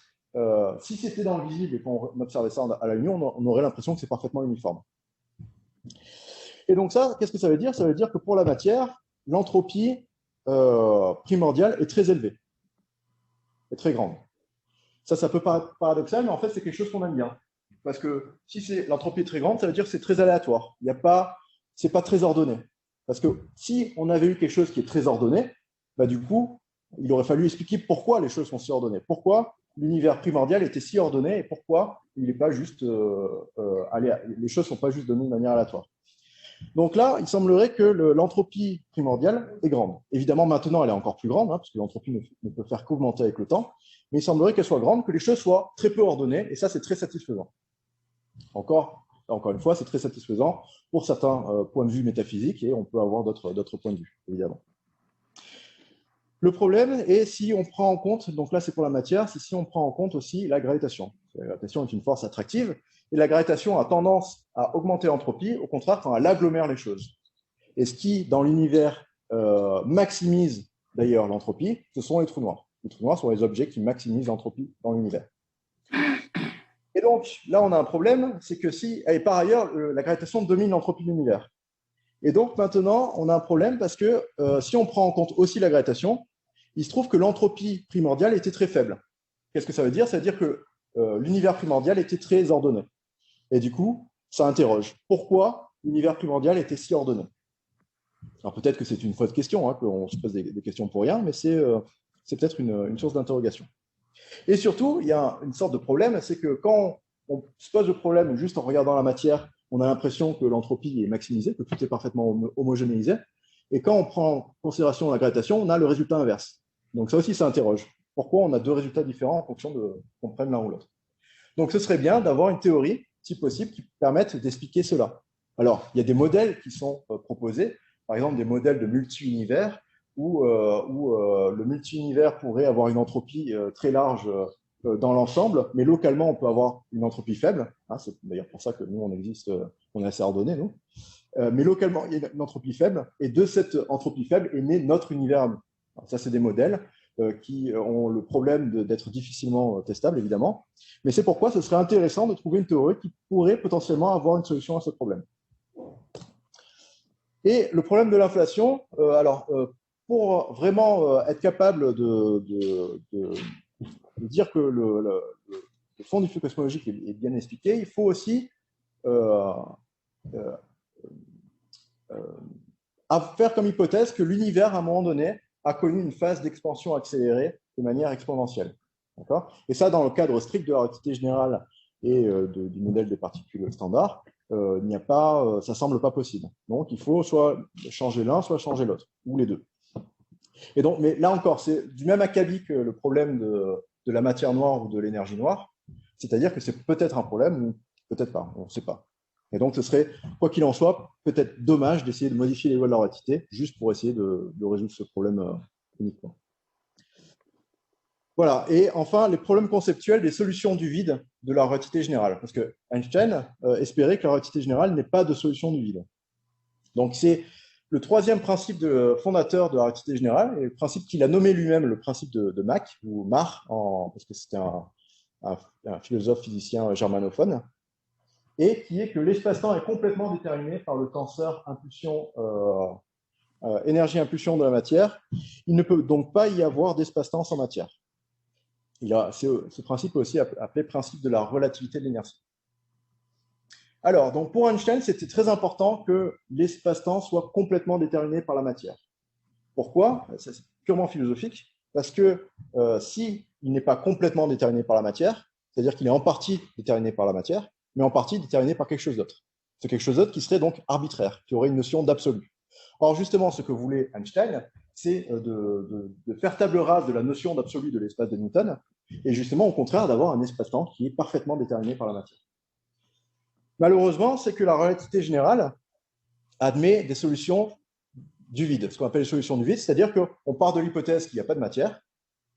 Speaker 2: si c'était dans le visible et qu'on observait ça à l'œil nu, on aurait l'impression que c'est parfaitement uniforme. Et donc ça, qu'est-ce que ça veut dire? Ça veut dire que pour la matière, l'entropie primordiale est très élevée, est très grande. Ça peut paraître paradoxal, mais en fait, c'est quelque chose qu'on aime bien. Parce que si l'entropie est très grande, ça veut dire que c'est très aléatoire. C'est pas très ordonné. Parce que si on avait eu quelque chose qui est très ordonné, bah, du coup, il aurait fallu expliquer pourquoi les choses sont si ordonnées. Pourquoi l'univers primordial était si ordonné et pourquoi il n'est pas juste les choses ne sont pas juste données de manière aléatoire. Donc là, il semblerait que l'entropie primordiale est grande. Évidemment, maintenant, elle est encore plus grande, parce que l'entropie ne peut faire qu'augmenter avec le temps, mais il semblerait qu'elle soit grande, que les choses soient très peu ordonnées, et ça, c'est très satisfaisant. Encore une fois, c'est très satisfaisant pour certains points de vue métaphysiques, et on peut avoir d'autres points de vue, évidemment. Le problème est si on prend en compte, donc là c'est pour la matière, c'est si on prend en compte aussi la gravitation. La gravitation est une force attractive, et la gravitation a tendance à augmenter l'entropie, au contraire, quand elle agglomère les choses. Et ce qui, dans l'univers maximisent d'ailleurs l'entropie, ce sont les trous noirs. Les trous noirs sont les objets qui maximisent l'entropie dans l'univers. Et donc, là, on a un problème, c'est que si, et par ailleurs, la gravitation domine l'entropie de l'univers. Et donc, maintenant, on a un problème parce que si on prend en compte aussi la gravitation, il se trouve que l'entropie primordiale était très faible. Qu'est-ce que ça veut dire? Ça veut dire que l'univers primordial était très ordonné. Et du coup, ça interroge. Pourquoi l'univers primordial était si ordonné? Alors peut-être que c'est une fausse question, hein, qu'on se pose des questions pour rien, mais c'est peut-être une source d'interrogation. Et surtout, il y a une sorte de problème, c'est que quand on se pose le problème juste en regardant la matière, on a l'impression que l'entropie est maximisée, que tout est parfaitement homogénéisé. Et quand on prend en considération la gravitation, on a le résultat inverse. Donc ça aussi, ça interroge. Pourquoi on a deux résultats différents en fonction de qu'on prenne l'un ou l'autre? Donc ce serait bien d'avoir une théorie, si possible, qui permette d'expliquer cela. Alors, il y a des modèles qui sont proposés, par exemple des modèles de multi-univers, où le multi-univers pourrait avoir une entropie très large dans l'ensemble, mais localement, on peut avoir une entropie faible. Hein, c'est d'ailleurs pour ça que nous, on existe, on est assez ordonnés, nous. Mais localement, il y a une entropie faible, et de cette entropie faible est né notre univers. Alors, ça, c'est des modèles qui ont le problème d'être difficilement testables, évidemment. Mais c'est pourquoi ce serait intéressant de trouver une théorie qui pourrait potentiellement avoir une solution à ce problème. Et le problème de l'inflation, pour vraiment être capable de dire que le fond du flux cosmologique est bien expliqué, il faut aussi faire comme hypothèse que l'univers, à un moment donné, a connu une phase d'expansion accélérée de manière exponentielle. Et ça, dans le cadre strict de la relativité générale et du modèle des particules standards, ça ne semble pas possible. Donc, il faut soit changer l'un, soit changer l'autre, ou les deux. Et donc, mais là encore, c'est du même acabit que le problème de la matière noire ou de l'énergie noire, c'est-à-dire que c'est peut-être un problème ou peut-être pas, on ne sait pas. Et donc, ce serait, quoi qu'il en soit, peut-être dommage d'essayer de modifier les lois de la relativité juste pour essayer de résoudre ce problème uniquement. Voilà. Et enfin, les problèmes conceptuels des solutions du vide de la relativité générale. Parce que Einstein espérait que la relativité générale n'ait pas de solution du vide. Donc, c'est le troisième principe fondateur de la relativité générale, et le principe qu'il a nommé lui-même le principe de Mach, ou Mach, parce que c'était un philosophe physicien germanophone, et qui est que l'espace-temps est complètement déterminé par le tenseur énergie-impulsion de la matière. Il ne peut donc pas y avoir d'espace-temps sans matière. Ce principe est aussi appelé principe de la relativité de l'inertie. Alors, donc pour Einstein, c'était très important que l'espace-temps soit complètement déterminé par la matière. Pourquoi? C'est purement philosophique, parce que s'il n'est pas complètement déterminé par la matière, c'est-à-dire qu'il est en partie déterminé par la matière, mais en partie déterminé par quelque chose d'autre. C'est quelque chose d'autre qui serait donc arbitraire, qui aurait une notion d'absolu. Or, justement, ce que voulait Einstein, c'est de faire table rase de la notion d'absolu de l'espace de Newton, et justement, au contraire, d'avoir un espace-temps qui est parfaitement déterminé par la matière. Malheureusement, c'est que la relativité générale admet des solutions du vide, ce qu'on appelle les solutions du vide, c'est-à-dire qu'on part de l'hypothèse qu'il n'y a pas de matière,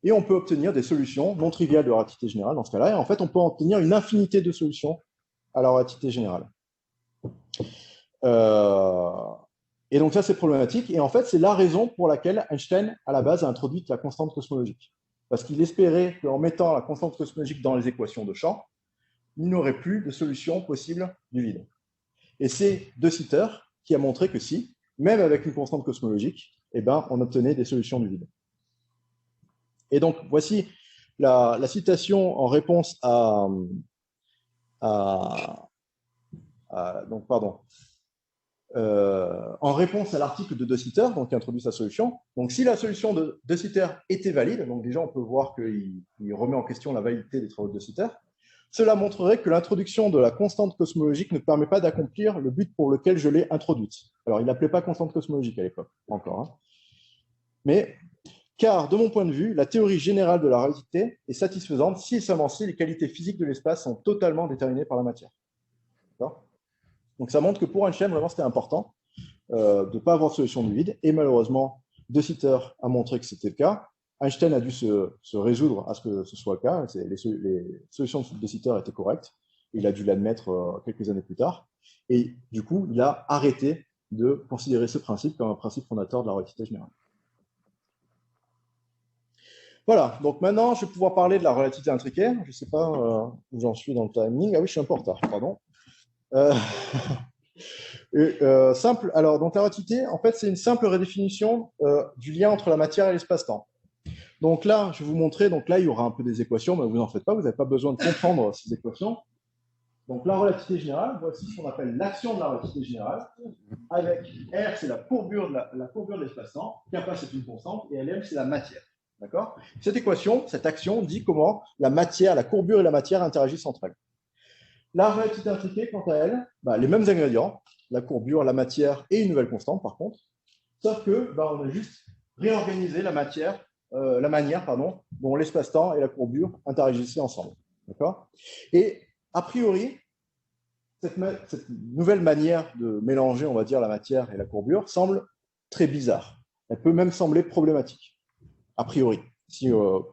Speaker 2: et on peut obtenir des solutions non triviales de la relativité générale dans ce cas-là, et en fait, on peut obtenir une infinité de solutions à la relativité générale. Et donc ça, c'est problématique, et en fait, c'est la raison pour laquelle Einstein, à la base, a introduit la constante cosmologique. Parce qu'il espérait qu'en mettant la constante cosmologique dans les équations de champ, il n'aurait plus de solution possible du vide. Et c'est De Sitter qui a montré que si, même avec une constante cosmologique, eh ben, on obtenait des solutions du vide. Et donc, voici la citation en réponse en réponse à l'article de De Sitter, donc, qui introduit sa solution. Donc, si la solution de De Sitter était valide, donc déjà on peut voir qu'il remet en question la validité des travaux de De Sitter, cela montrerait que l'introduction de la constante cosmologique ne permet pas d'accomplir le but pour lequel je l'ai introduite. Alors, il n'appelait pas constante cosmologique à l'époque, encore. Hein. Mais, car, de mon point de vue, la théorie générale de la relativité est satisfaisante si et seulement si les qualités physiques de l'espace sont totalement déterminées par la matière. Donc, ça montre que pour Einstein, vraiment, c'était important de ne pas avoir de solution du vide. Et malheureusement, De Sitter a montré que c'était le cas. Einstein a dû se résoudre à ce que ce soit le cas. Les solutions de Sitter étaient correctes. Il a dû l'admettre quelques années plus tard. Et du coup, il a arrêté de considérer ce principe comme un principe fondateur de la relativité générale. Voilà, donc maintenant, je vais pouvoir parler de la relativité intriquée. Je ne sais pas où j'en suis dans le timing. Ah oui, je suis un peu en retard, pardon. Simple. Alors, donc la relativité, en fait, c'est une simple redéfinition du lien entre la matière et l'espace-temps. Donc là, je vais vous montrer. Donc là, il y aura un peu des équations, mais vous n'en faites pas. Vous n'avez pas besoin de comprendre ces équations. Donc la relativité générale, voici ce qu'on appelle l'action de la relativité générale. Avec R, c'est la courbure de l'espace-temps. Kappa, c'est une constante. Et Lm, c'est la matière. D'accord? Cette équation, cette action dit comment la matière, la courbure et la matière interagissent entre elles. La relativité intriquée, quant à elle, les mêmes ingrédients, la courbure, la matière et une nouvelle constante, par contre, sauf que on a juste réorganisé la manière dont l'espace-temps et la courbure interagissaient ensemble. D'accord? Et a priori, cette nouvelle manière de mélanger, on va dire, la matière et la courbure semble très bizarre. Elle peut même sembler problématique, a priori,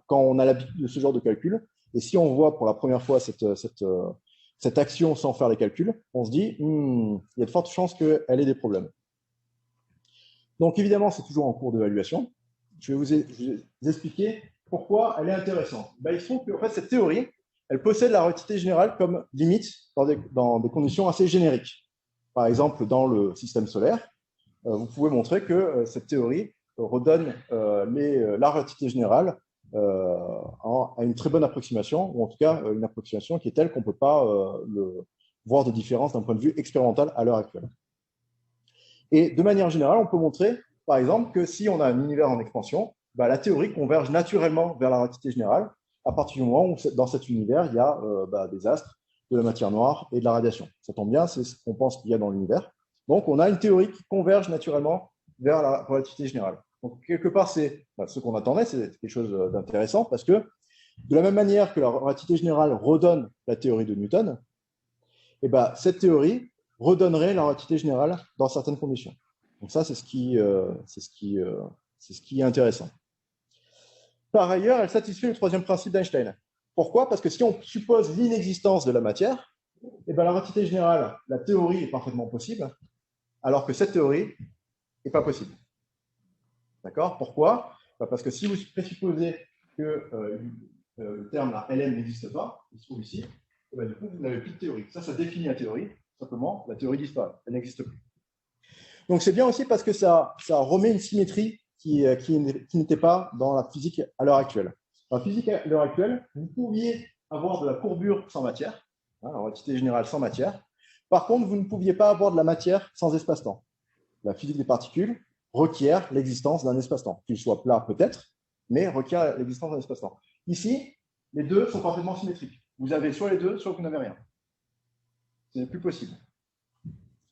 Speaker 2: quand on a l'habitude de ce genre de calcul. Et si on voit pour la première fois cette action sans faire les calculs, on se dit, il y a de fortes chances qu'elle ait des problèmes. Donc évidemment, c'est toujours en cours d'évaluation. Je vais vous expliquer pourquoi elle est intéressante. Il se trouve que en fait, cette théorie, elle possède la relativité générale comme limite dans des conditions assez génériques. Par exemple, dans le système solaire, vous pouvez montrer que cette théorie redonne la relativité générale à une très bonne approximation, ou en tout cas une approximation qui est telle qu'on ne peut pas voir de différence d'un point de vue expérimental à l'heure actuelle. Et de manière générale, on peut montrer, par exemple, que si on a un univers en expansion, la théorie converge naturellement vers la relativité générale à partir du moment où dans cet univers, il y a des astres, de la matière noire et de la radiation. Ça tombe bien, c'est ce qu'on pense qu'il y a dans l'univers. Donc, on a une théorie qui converge naturellement vers la relativité générale. Donc, quelque part, c'est ce qu'on attendait, c'est quelque chose d'intéressant parce que, de la même manière que la relativité générale redonne la théorie de Newton, cette théorie redonnerait la relativité générale dans certaines conditions. Donc ça, c'est ce qui est intéressant. Par ailleurs, elle satisfait le troisième principe d'Einstein. Pourquoi? Parce que si on suppose l'inexistence de la matière, la relativité générale, la théorie est parfaitement possible, alors que cette théorie n'est pas possible. D'accord? Pourquoi? Parce que si vous présupposez que le terme là, Lm n'existe pas, il se trouve ici, du coup, vous n'avez plus de théorie. Ça définit la théorie. Simplement, la théorie disparaît. Elle n'existe plus. Donc, c'est bien aussi parce que ça remet une symétrie qui n'était pas dans la physique à l'heure actuelle. Dans la physique à l'heure actuelle, vous pouviez avoir de la courbure sans matière, la relativité générale sans matière. Par contre, vous ne pouviez pas avoir de la matière sans espace-temps. La physique des particules requiert l'existence d'un espace-temps, qu'il soit plat peut-être, mais requiert l'existence d'un espace-temps. Ici, les deux sont parfaitement symétriques. Vous avez soit les deux, soit vous n'avez rien. Ce n'est plus possible.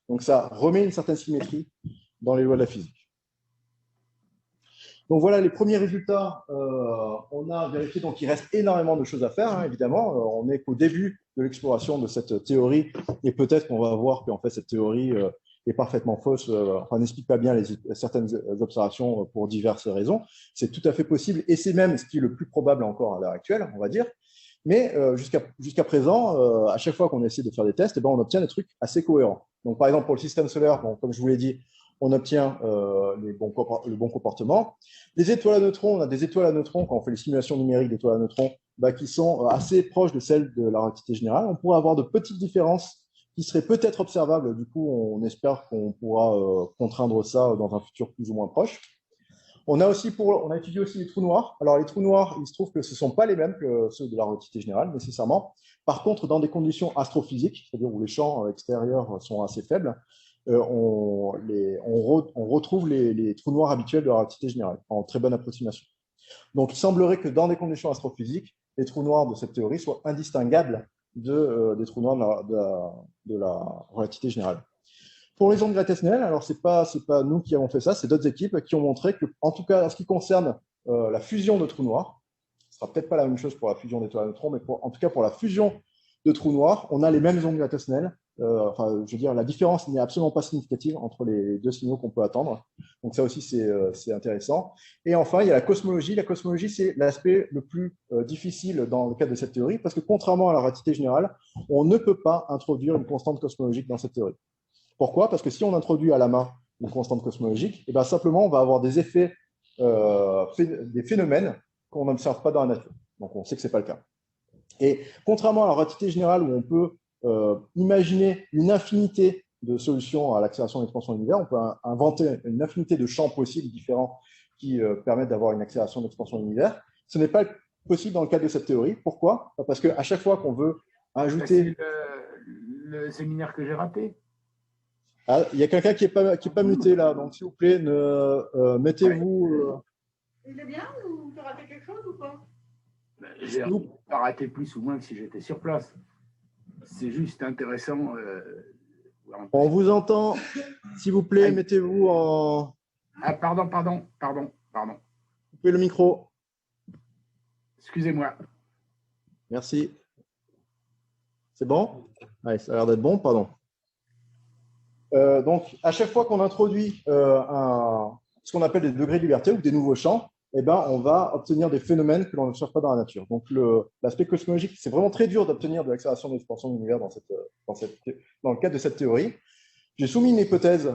Speaker 2: Donc, ça remet une certaine symétrie dans les lois de la physique. Donc, voilà les premiers résultats. On a vérifié, donc il reste énormément de choses à faire, évidemment. On n'est qu'au début de l'exploration de cette théorie et peut-être qu'on va voir qu'en fait, cette théorie est parfaitement fausse, n'explique pas bien certaines observations pour diverses raisons. C'est tout à fait possible et c'est même ce qui est le plus probable encore à l'heure actuelle, on va dire. Mais jusqu'à présent, à chaque fois qu'on essaie de faire des tests, on obtient des trucs assez cohérents. Donc, par exemple, pour le système solaire, comme je vous l'ai dit, on obtient le bon comportement. Les étoiles à neutrons, on a des étoiles à neutrons, quand on fait les simulations numériques d'étoiles à neutrons, qui sont assez proches de celles de la relativité générale. On pourrait avoir de petites différences qui seraient peut-être observables. Du coup, on espère qu'on pourra contraindre ça dans un futur plus ou moins proche. On a étudié aussi les trous noirs. Alors, les trous noirs, il se trouve que ce ne sont pas les mêmes que ceux de la relativité générale, nécessairement. Par contre, dans des conditions astrophysiques, c'est-à-dire où les champs extérieurs sont assez faibles, on retrouve les trous noirs habituels de la relativité générale, en très bonne approximation. Donc, il semblerait que dans des conditions astrophysiques, les trous noirs de cette théorie soient indistinguables des trous noirs de la relativité générale. Pour les ondes gravitationnelles, alors c'est pas nous qui avons fait ça, c'est d'autres équipes qui ont montré que, en tout cas, en ce qui concerne la fusion de trous noirs, ce sera peut-être pas la même chose pour la fusion d'étoiles à neutrons, mais en tout cas pour la fusion de trous noirs, on a les mêmes ondes gravitationnelles. Je veux dire, la différence n'est absolument pas significative entre les deux signaux qu'on peut attendre. Donc ça aussi, c'est intéressant. Et enfin, il y a la cosmologie. La cosmologie, c'est l'aspect le plus difficile dans le cadre de cette théorie, parce que contrairement à la relativité générale, on ne peut pas introduire une constante cosmologique dans cette théorie. Pourquoi? Parce que si on introduit à la main une constante cosmologique, et bien simplement, on va avoir des effets, des phénomènes qu'on n'observe pas dans la nature. Donc, on sait que ce n'est pas le cas. Et contrairement à la relativité générale, où on peut imaginer une infinité de solutions à l'accélération et l'expansion de l'univers, on peut inventer une infinité de champs possibles différents qui permettent d'avoir une accélération et l'expansion de l'univers. Ce n'est pas possible dans le cadre de cette théorie. Pourquoi? Parce qu'à chaque fois qu'on veut ajouter…
Speaker 3: Le séminaire que j'ai raté.
Speaker 2: Ah, il y a quelqu'un qui n'est pas muté là, donc s'il vous plaît, mettez-vous…
Speaker 1: Il est bien ou tu as raté quelque chose ou pas?
Speaker 3: J'ai pas raté plus ou moins que si j'étais sur place. C'est juste intéressant.
Speaker 2: On vous entend. S'il vous plaît, mettez-vous en…
Speaker 3: Ah, pardon.
Speaker 2: Coupez le micro.
Speaker 3: Excusez-moi.
Speaker 2: Merci. C'est bon? Allez, ça a l'air d'être bon, pardon. Donc, à chaque fois qu'on introduit ce qu'on appelle des degrés de liberté ou des nouveaux champs, eh ben, on va obtenir des phénomènes que l'on n'observe pas dans la nature. Donc, l'aspect cosmologique, c'est vraiment très dur d'obtenir de l'accélération et de l'expansion de l'univers dans le cadre de cette théorie. J'ai soumis une hypothèse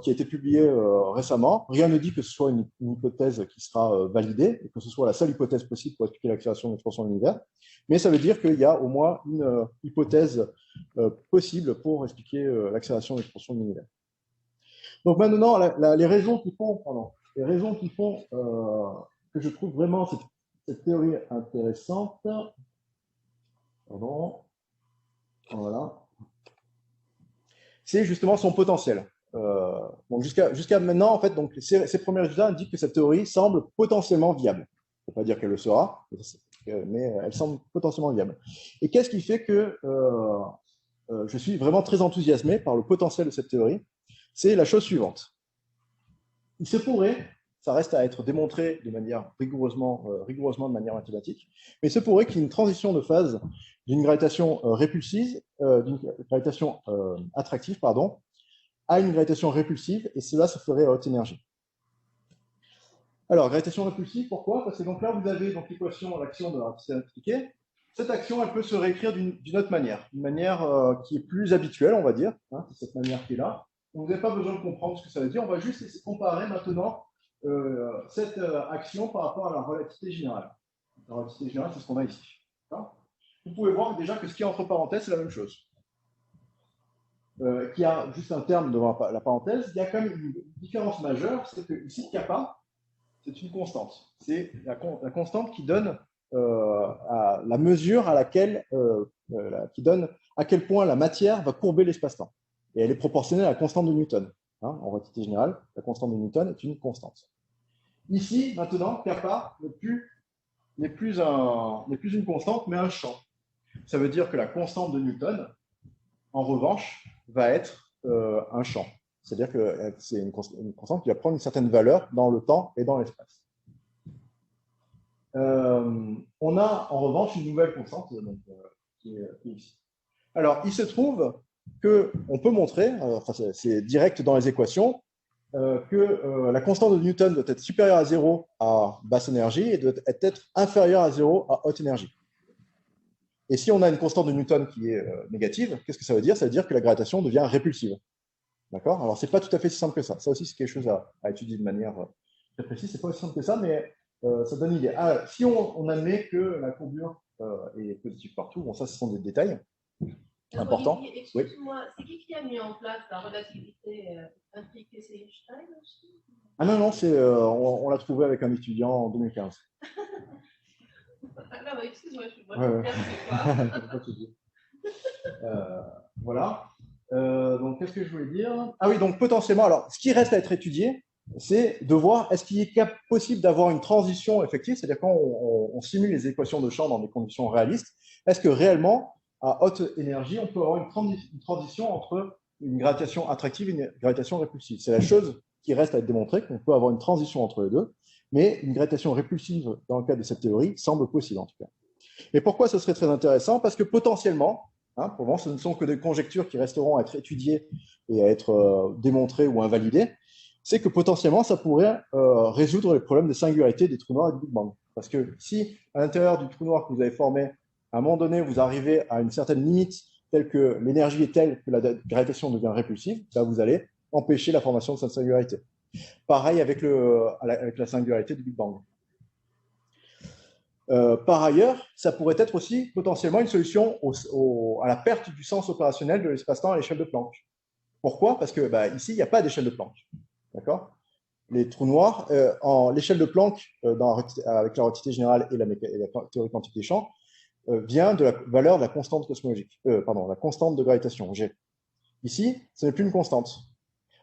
Speaker 2: qui a été publiée récemment. Rien ne dit que ce soit une hypothèse qui sera validée et que ce soit la seule hypothèse possible pour expliquer l'accélération et l'expansion de l'univers. Mais ça veut dire qu'il y a au moins une hypothèse possible pour expliquer l'accélération et l'expansion de l'univers. Donc maintenant, les raisons qui font que je trouve vraiment cette théorie intéressante. Pardon. Voilà. C'est justement son potentiel. Donc jusqu'à maintenant, en fait, donc ces premiers résultats indiquent que cette théorie semble potentiellement viable. Ça ne veut pas dire qu'elle le sera, mais elle semble potentiellement viable. Et qu'est-ce qui fait que je suis vraiment très enthousiasmé par le potentiel de cette théorie? C'est la chose suivante. Il se pourrait, ça reste à être démontré de manière rigoureusement de manière mathématique, mais il se pourrait qu'il y ait une transition de phase d'une gravitation répulsive, d'une gravitation attractive, pardon, à une gravitation répulsive, et cela se ferait à haute énergie. Alors, gravitation répulsive, pourquoi? Parce que donc là, vous avez l'équation, l'action de la expliquée. Cette action, elle peut se réécrire d'une autre manière, une manière qui est plus habituelle, on va dire, hein, c'est cette manière qui est là. Donc, vous n'avez pas besoin de comprendre ce que ça veut dire, on va juste essayer de comparer maintenant cette action par rapport à la relativité générale. La relativité générale, c'est ce qu'on a ici. Vous pouvez voir déjà que ce qui est entre parenthèses, c'est la même chose. Qu'il y a juste un terme devant la parenthèse, il y a quand même une différence majeure, c'est que ici, kappa, c'est une constante. C'est la constante qui donne la mesure à laquelle, qui donne à quel point la matière va courber l'espace-temps. Et elle est proportionnelle à la constante de Newton. Hein, en relativité générale, la constante de Newton est une constante. Ici, maintenant, kappa n'est plus une constante, mais un champ. Ça veut dire que la constante de Newton, en revanche, va être un champ. C'est-à-dire que c'est une constante qui va prendre une certaine valeur dans le temps et dans l'espace. On a en revanche une nouvelle constante qui est ici. Alors, il se trouve qu'on peut montrer, c'est direct dans les équations, que la constante de Newton doit être supérieure à 0 à basse énergie et doit être inférieure à 0 à haute énergie. Et si on a une constante de Newton qui est négative, qu'est-ce que ça veut dire? Ça veut dire que la gravitation devient répulsive. D'accord? Alors, ce n'est pas tout à fait si simple que ça. Ça aussi, c'est quelque chose à étudier de manière très précise. Ce n'est pas aussi simple que ça, mais ça donne une idée. Ah, si on admet que la courbure est positive partout, bon, ça, ce sont des détails importants.
Speaker 4: Excuse-moi, c'est qui a mis en place la relativité intriquée? C'est Einstein aussi?
Speaker 2: Ah non, on l'a trouvé avec un étudiant en 2015.
Speaker 4: Ah non, excuse-moi, je suis vraiment
Speaker 2: voilà. Donc, qu'est-ce que je voulais dire? Ah oui, donc potentiellement, alors, ce qui reste à être étudié, c'est de voir est-ce qu'il est possible d'avoir une transition effective, c'est-à-dire quand on simule les équations de champ dans des conditions réalistes, est-ce que réellement, à haute énergie, on peut avoir une transition entre une gravitation attractive et une gravitation répulsive? C'est la chose qui reste à être démontrée, qu'on peut avoir une transition entre les deux, mais une gravitation répulsive, dans le cadre de cette théorie, semble possible en tout cas. Et pourquoi ce serait très intéressant? Parce que potentiellement, pour le moment, ce ne sont que des conjectures qui resteront à être étudiées et à être démontrées ou invalidées, c'est que potentiellement, ça pourrait résoudre les problèmes de singularité des trous noirs et du Big Bang. Parce que si, à l'intérieur du trou noir que vous avez formé, à un moment donné, vous arrivez à une certaine limite telle que l'énergie est telle que la gravitation devient répulsive, là, vous allez empêcher la formation de cette singularité. Pareil avec la singularité du Big Bang. Par ailleurs, ça pourrait être aussi potentiellement une solution à la perte du sens opérationnel de l'espace-temps à l'échelle de Planck. Pourquoi? Parce que ici, il n'y a pas d'échelle de Planck. D'accord? Les trous noirs, l'échelle de Planck avec la relativité générale et la théorie quantique des champs vient de la valeur de la constante cosmologique, la constante de gravitation, G. Ici, ce n'est plus une constante.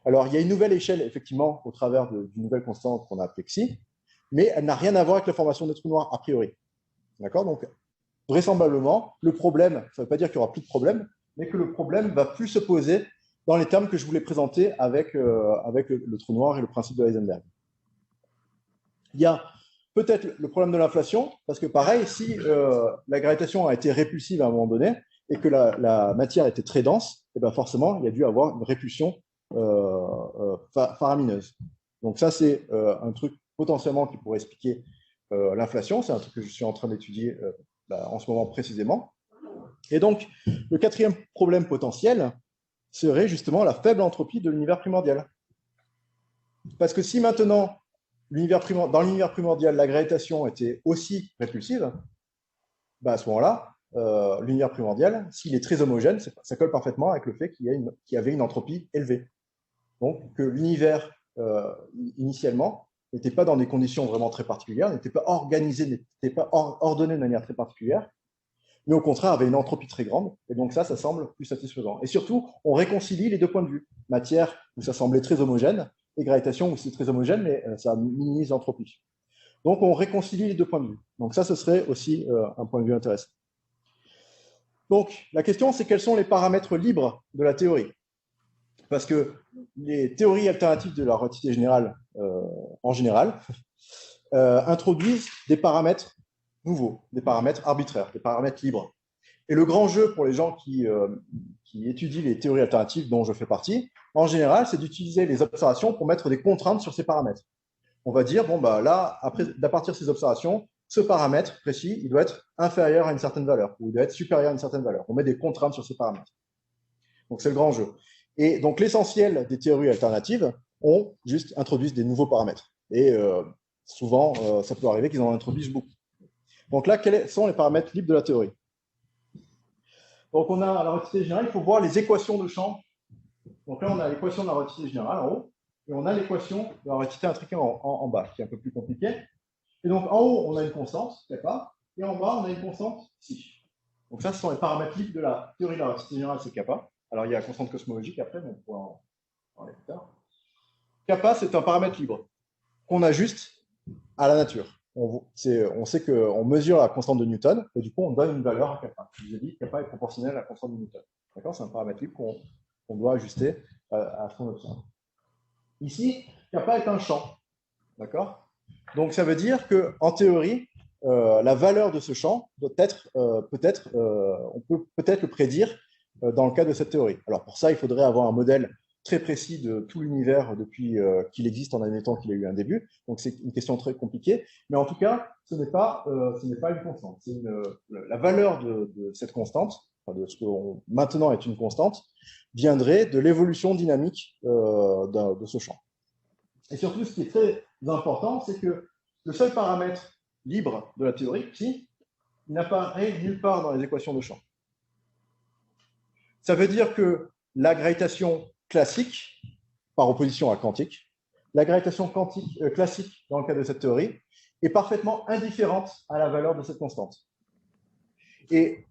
Speaker 2: Alors, il y a une nouvelle échelle, effectivement, au travers d'une nouvelle constante qu'on a appelée Xi, mais elle n'a rien à voir avec la formation des trous noirs, a priori. D'accord? Donc, vraisemblablement, le problème, ça ne veut pas dire qu'il n'y aura plus de problème, mais que le problème va plus se poser dans les termes que je voulais présenter avec le trou noir et le principe de Heisenberg. Il y a peut-être le problème de l'inflation, parce que pareil, si la gravitation a été répulsive à un moment donné et que la matière était très dense, et bien forcément, il y a dû avoir une répulsion faramineuse. Donc ça, c'est un truc potentiellement qui pourrait expliquer l'inflation. C'est un truc que je suis en train d'étudier en ce moment précisément. Et donc, le quatrième problème potentiel serait justement la faible entropie de l'univers primordial. Parce que si maintenant, dans l'univers primordial, la gravitation était aussi répulsive, à ce moment-là, l'univers primordial, s'il est très homogène, ça colle parfaitement avec le fait qu'il y avait une entropie élevée. Donc, que l'univers, initialement, n'était pas dans des conditions vraiment très particulières, n'était pas organisé, n'était pas ordonné de manière très particulière, mais au contraire avait une entropie très grande, et donc ça semble plus satisfaisant. Et surtout, on réconcilie les deux points de vue. Matière, où ça semblait très homogène, et gravitation, où c'est très homogène, mais ça minimise l'entropie. Donc, on réconcilie les deux points de vue. Donc ça, ce serait aussi un point de vue intéressant. Donc, la question, c'est quels sont les paramètres libres de la théorie? Parce que les théories alternatives de la relativité générale, en général, introduisent des paramètres nouveaux, des paramètres arbitraires, des paramètres libres. Et le grand jeu pour les gens qui étudient les théories alternatives dont je fais partie, en général, c'est d'utiliser les observations pour mettre des contraintes sur ces paramètres. On va dire, là, à partir de ces observations, ce paramètre précis, il doit être inférieur à une certaine valeur, ou il doit être supérieur à une certaine valeur. On met des contraintes sur ces paramètres. Donc, c'est le grand jeu. Et donc, l'essentiel des théories alternatives introduisent des nouveaux paramètres. Et souvent, ça peut arriver qu'ils en introduisent beaucoup. Donc là, quels sont les paramètres libres de la théorie? Donc, on a la relativité générale, il faut voir les équations de champ. Donc là, on a l'équation de la relativité générale en haut, et on a l'équation de la relativité intriquée en bas, qui est un peu plus compliquée. Et donc, en haut, on a une constante, kappa, et en bas, on a une constante psi. Donc ça, ce sont les paramètres libres de la théorie de la relativité générale, c'est kappa. Alors, il y a la constante cosmologique après, mais on pourra en parler plus tard. Kappa, c'est un paramètre libre qu'on ajuste à la nature. On sait qu'on mesure la constante de Newton, et du coup, on donne une valeur à kappa. Je vous ai dit que kappa est proportionnel à la constante de Newton. D'accord? C'est un paramètre libre qu'on doit ajuster à son observation. Ici, kappa est un champ. D'accord? Donc, ça veut dire qu'en théorie, la valeur de ce champ doit être, on peut peut-être le prédire dans le cas de cette théorie. Alors, pour ça, il faudrait avoir un modèle très précis de tout l'univers depuis qu'il existe en admettant qu'il a eu un début. Donc, c'est une question très compliquée. Mais en tout cas, ce n'est pas une constante. La valeur de cette constante, de ce que maintenant est une constante, viendrait de l'évolution dynamique de ce champ. Et surtout, ce qui est très important, c'est que le seul paramètre libre de la théorie, psi, n'apparaît nulle part dans les équations de champ. Ça veut dire que la gravitation classique, par opposition à quantique, la gravitation classique, dans le cas de cette théorie, est parfaitement indifférente à la valeur de cette constante. Et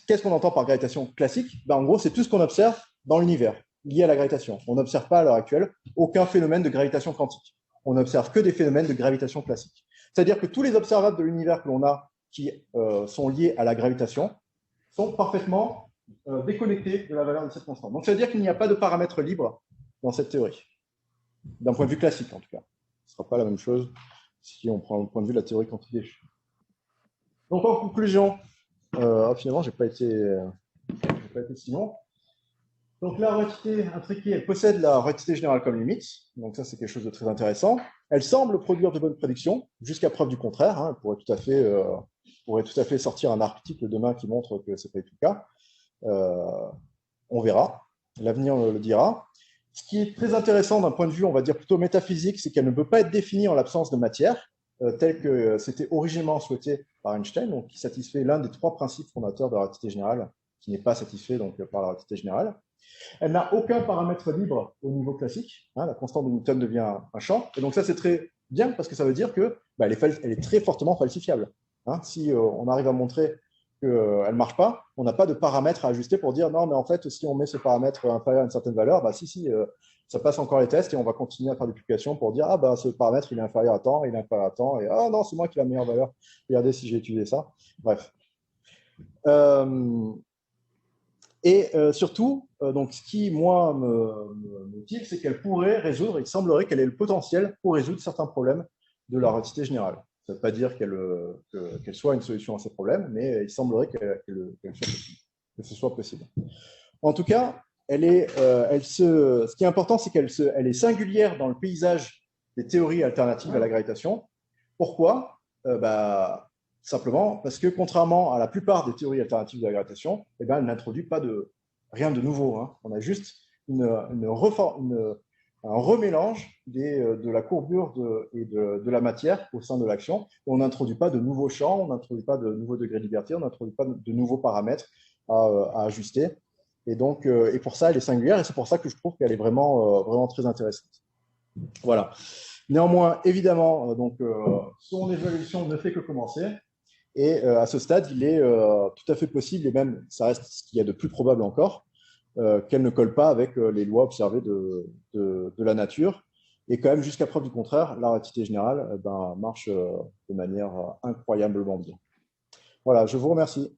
Speaker 2: qu'est-ce qu'on entend par gravitation classique? En gros, c'est tout ce qu'on observe dans l'univers lié à la gravitation. On n'observe pas à l'heure actuelle aucun phénomène de gravitation quantique. On n'observe que des phénomènes de gravitation classique. C'est-à-dire que tous les observables de l'univers que l'on a qui sont liés à la gravitation sont parfaitement déconnectés de la valeur de cette constante. Donc, ça veut dire qu'il n'y a pas de paramètre libre dans cette théorie, d'un point de vue classique en tout cas. Ce ne sera pas la même chose si on prend le point de vue de la théorie quantique des champs. Donc, en conclusion, finalement, je n'ai pas été si long. Donc, la relativité intriquée, elle possède la relativité générale comme limite. Donc, ça, c'est quelque chose de très intéressant. Elle semble produire de bonnes prédictions, jusqu'à preuve du contraire. Hein. Elle pourrait tout à fait sortir un article demain qui montre que ce n'est pas du tout le cas. On verra, l'avenir le dira. Ce qui est très intéressant d'un point de vue, on va dire plutôt métaphysique, c'est qu'elle ne peut pas être définie en l'absence de matière, tel que c'était originellement souhaité par Einstein, donc qui satisfait l'un des 3 principes fondateurs de la relativité générale, qui n'est pas satisfait donc, par la relativité générale. Elle n'a aucun paramètre libre au niveau classique. Hein, la constante de Newton devient un champ. Et donc ça, c'est très bien parce que ça veut dire que elle est très fortement falsifiable. Hein, si on arrive à montrer qu'elle ne marche pas, on n'a pas de paramètre à ajuster pour dire non, mais en fait, si on met ce paramètre inférieur à une certaine valeur, ça passe encore les tests et on va continuer à faire des publications pour dire ce paramètre, il est inférieur à temps, il est inférieur à temps, et non, c'est moi qui ai la meilleure valeur. Regardez si j'ai utilisé ça. Bref. Surtout, donc, ce qui, moi, me motive, c'est qu'elle pourrait résoudre, il semblerait qu'elle ait le potentiel pour résoudre certains problèmes de la relativité générale. Ça ne veut pas dire qu'elle soit une solution à ces problèmes, mais il semblerait que ce soit possible. En tout cas, ce qui est important, c'est qu'elle est singulière dans le paysage des théories alternatives à la gravitation. Pourquoi ? Simplement parce que, contrairement à la plupart des théories alternatives de la gravitation, elle n'introduit pas rien de nouveau. Hein. On a juste un remélange de la courbure et de la matière au sein de l'action. On n'introduit pas de nouveaux champs, on n'introduit pas de nouveaux degrés de liberté, on n'introduit pas de nouveaux paramètres à ajuster. Et donc, et pour ça, elle est singulière et c'est pour ça que je trouve qu'elle est vraiment très intéressante. Voilà. Néanmoins, évidemment, son évolution ne fait que commencer. Et à ce stade, il est tout à fait possible, et même ça reste ce qu'il y a de plus probable encore, qu'elle ne colle pas avec les lois observées de la nature. Et quand même, jusqu'à preuve du contraire, la relativité générale marche de manière incroyablement bien. Voilà, je vous remercie.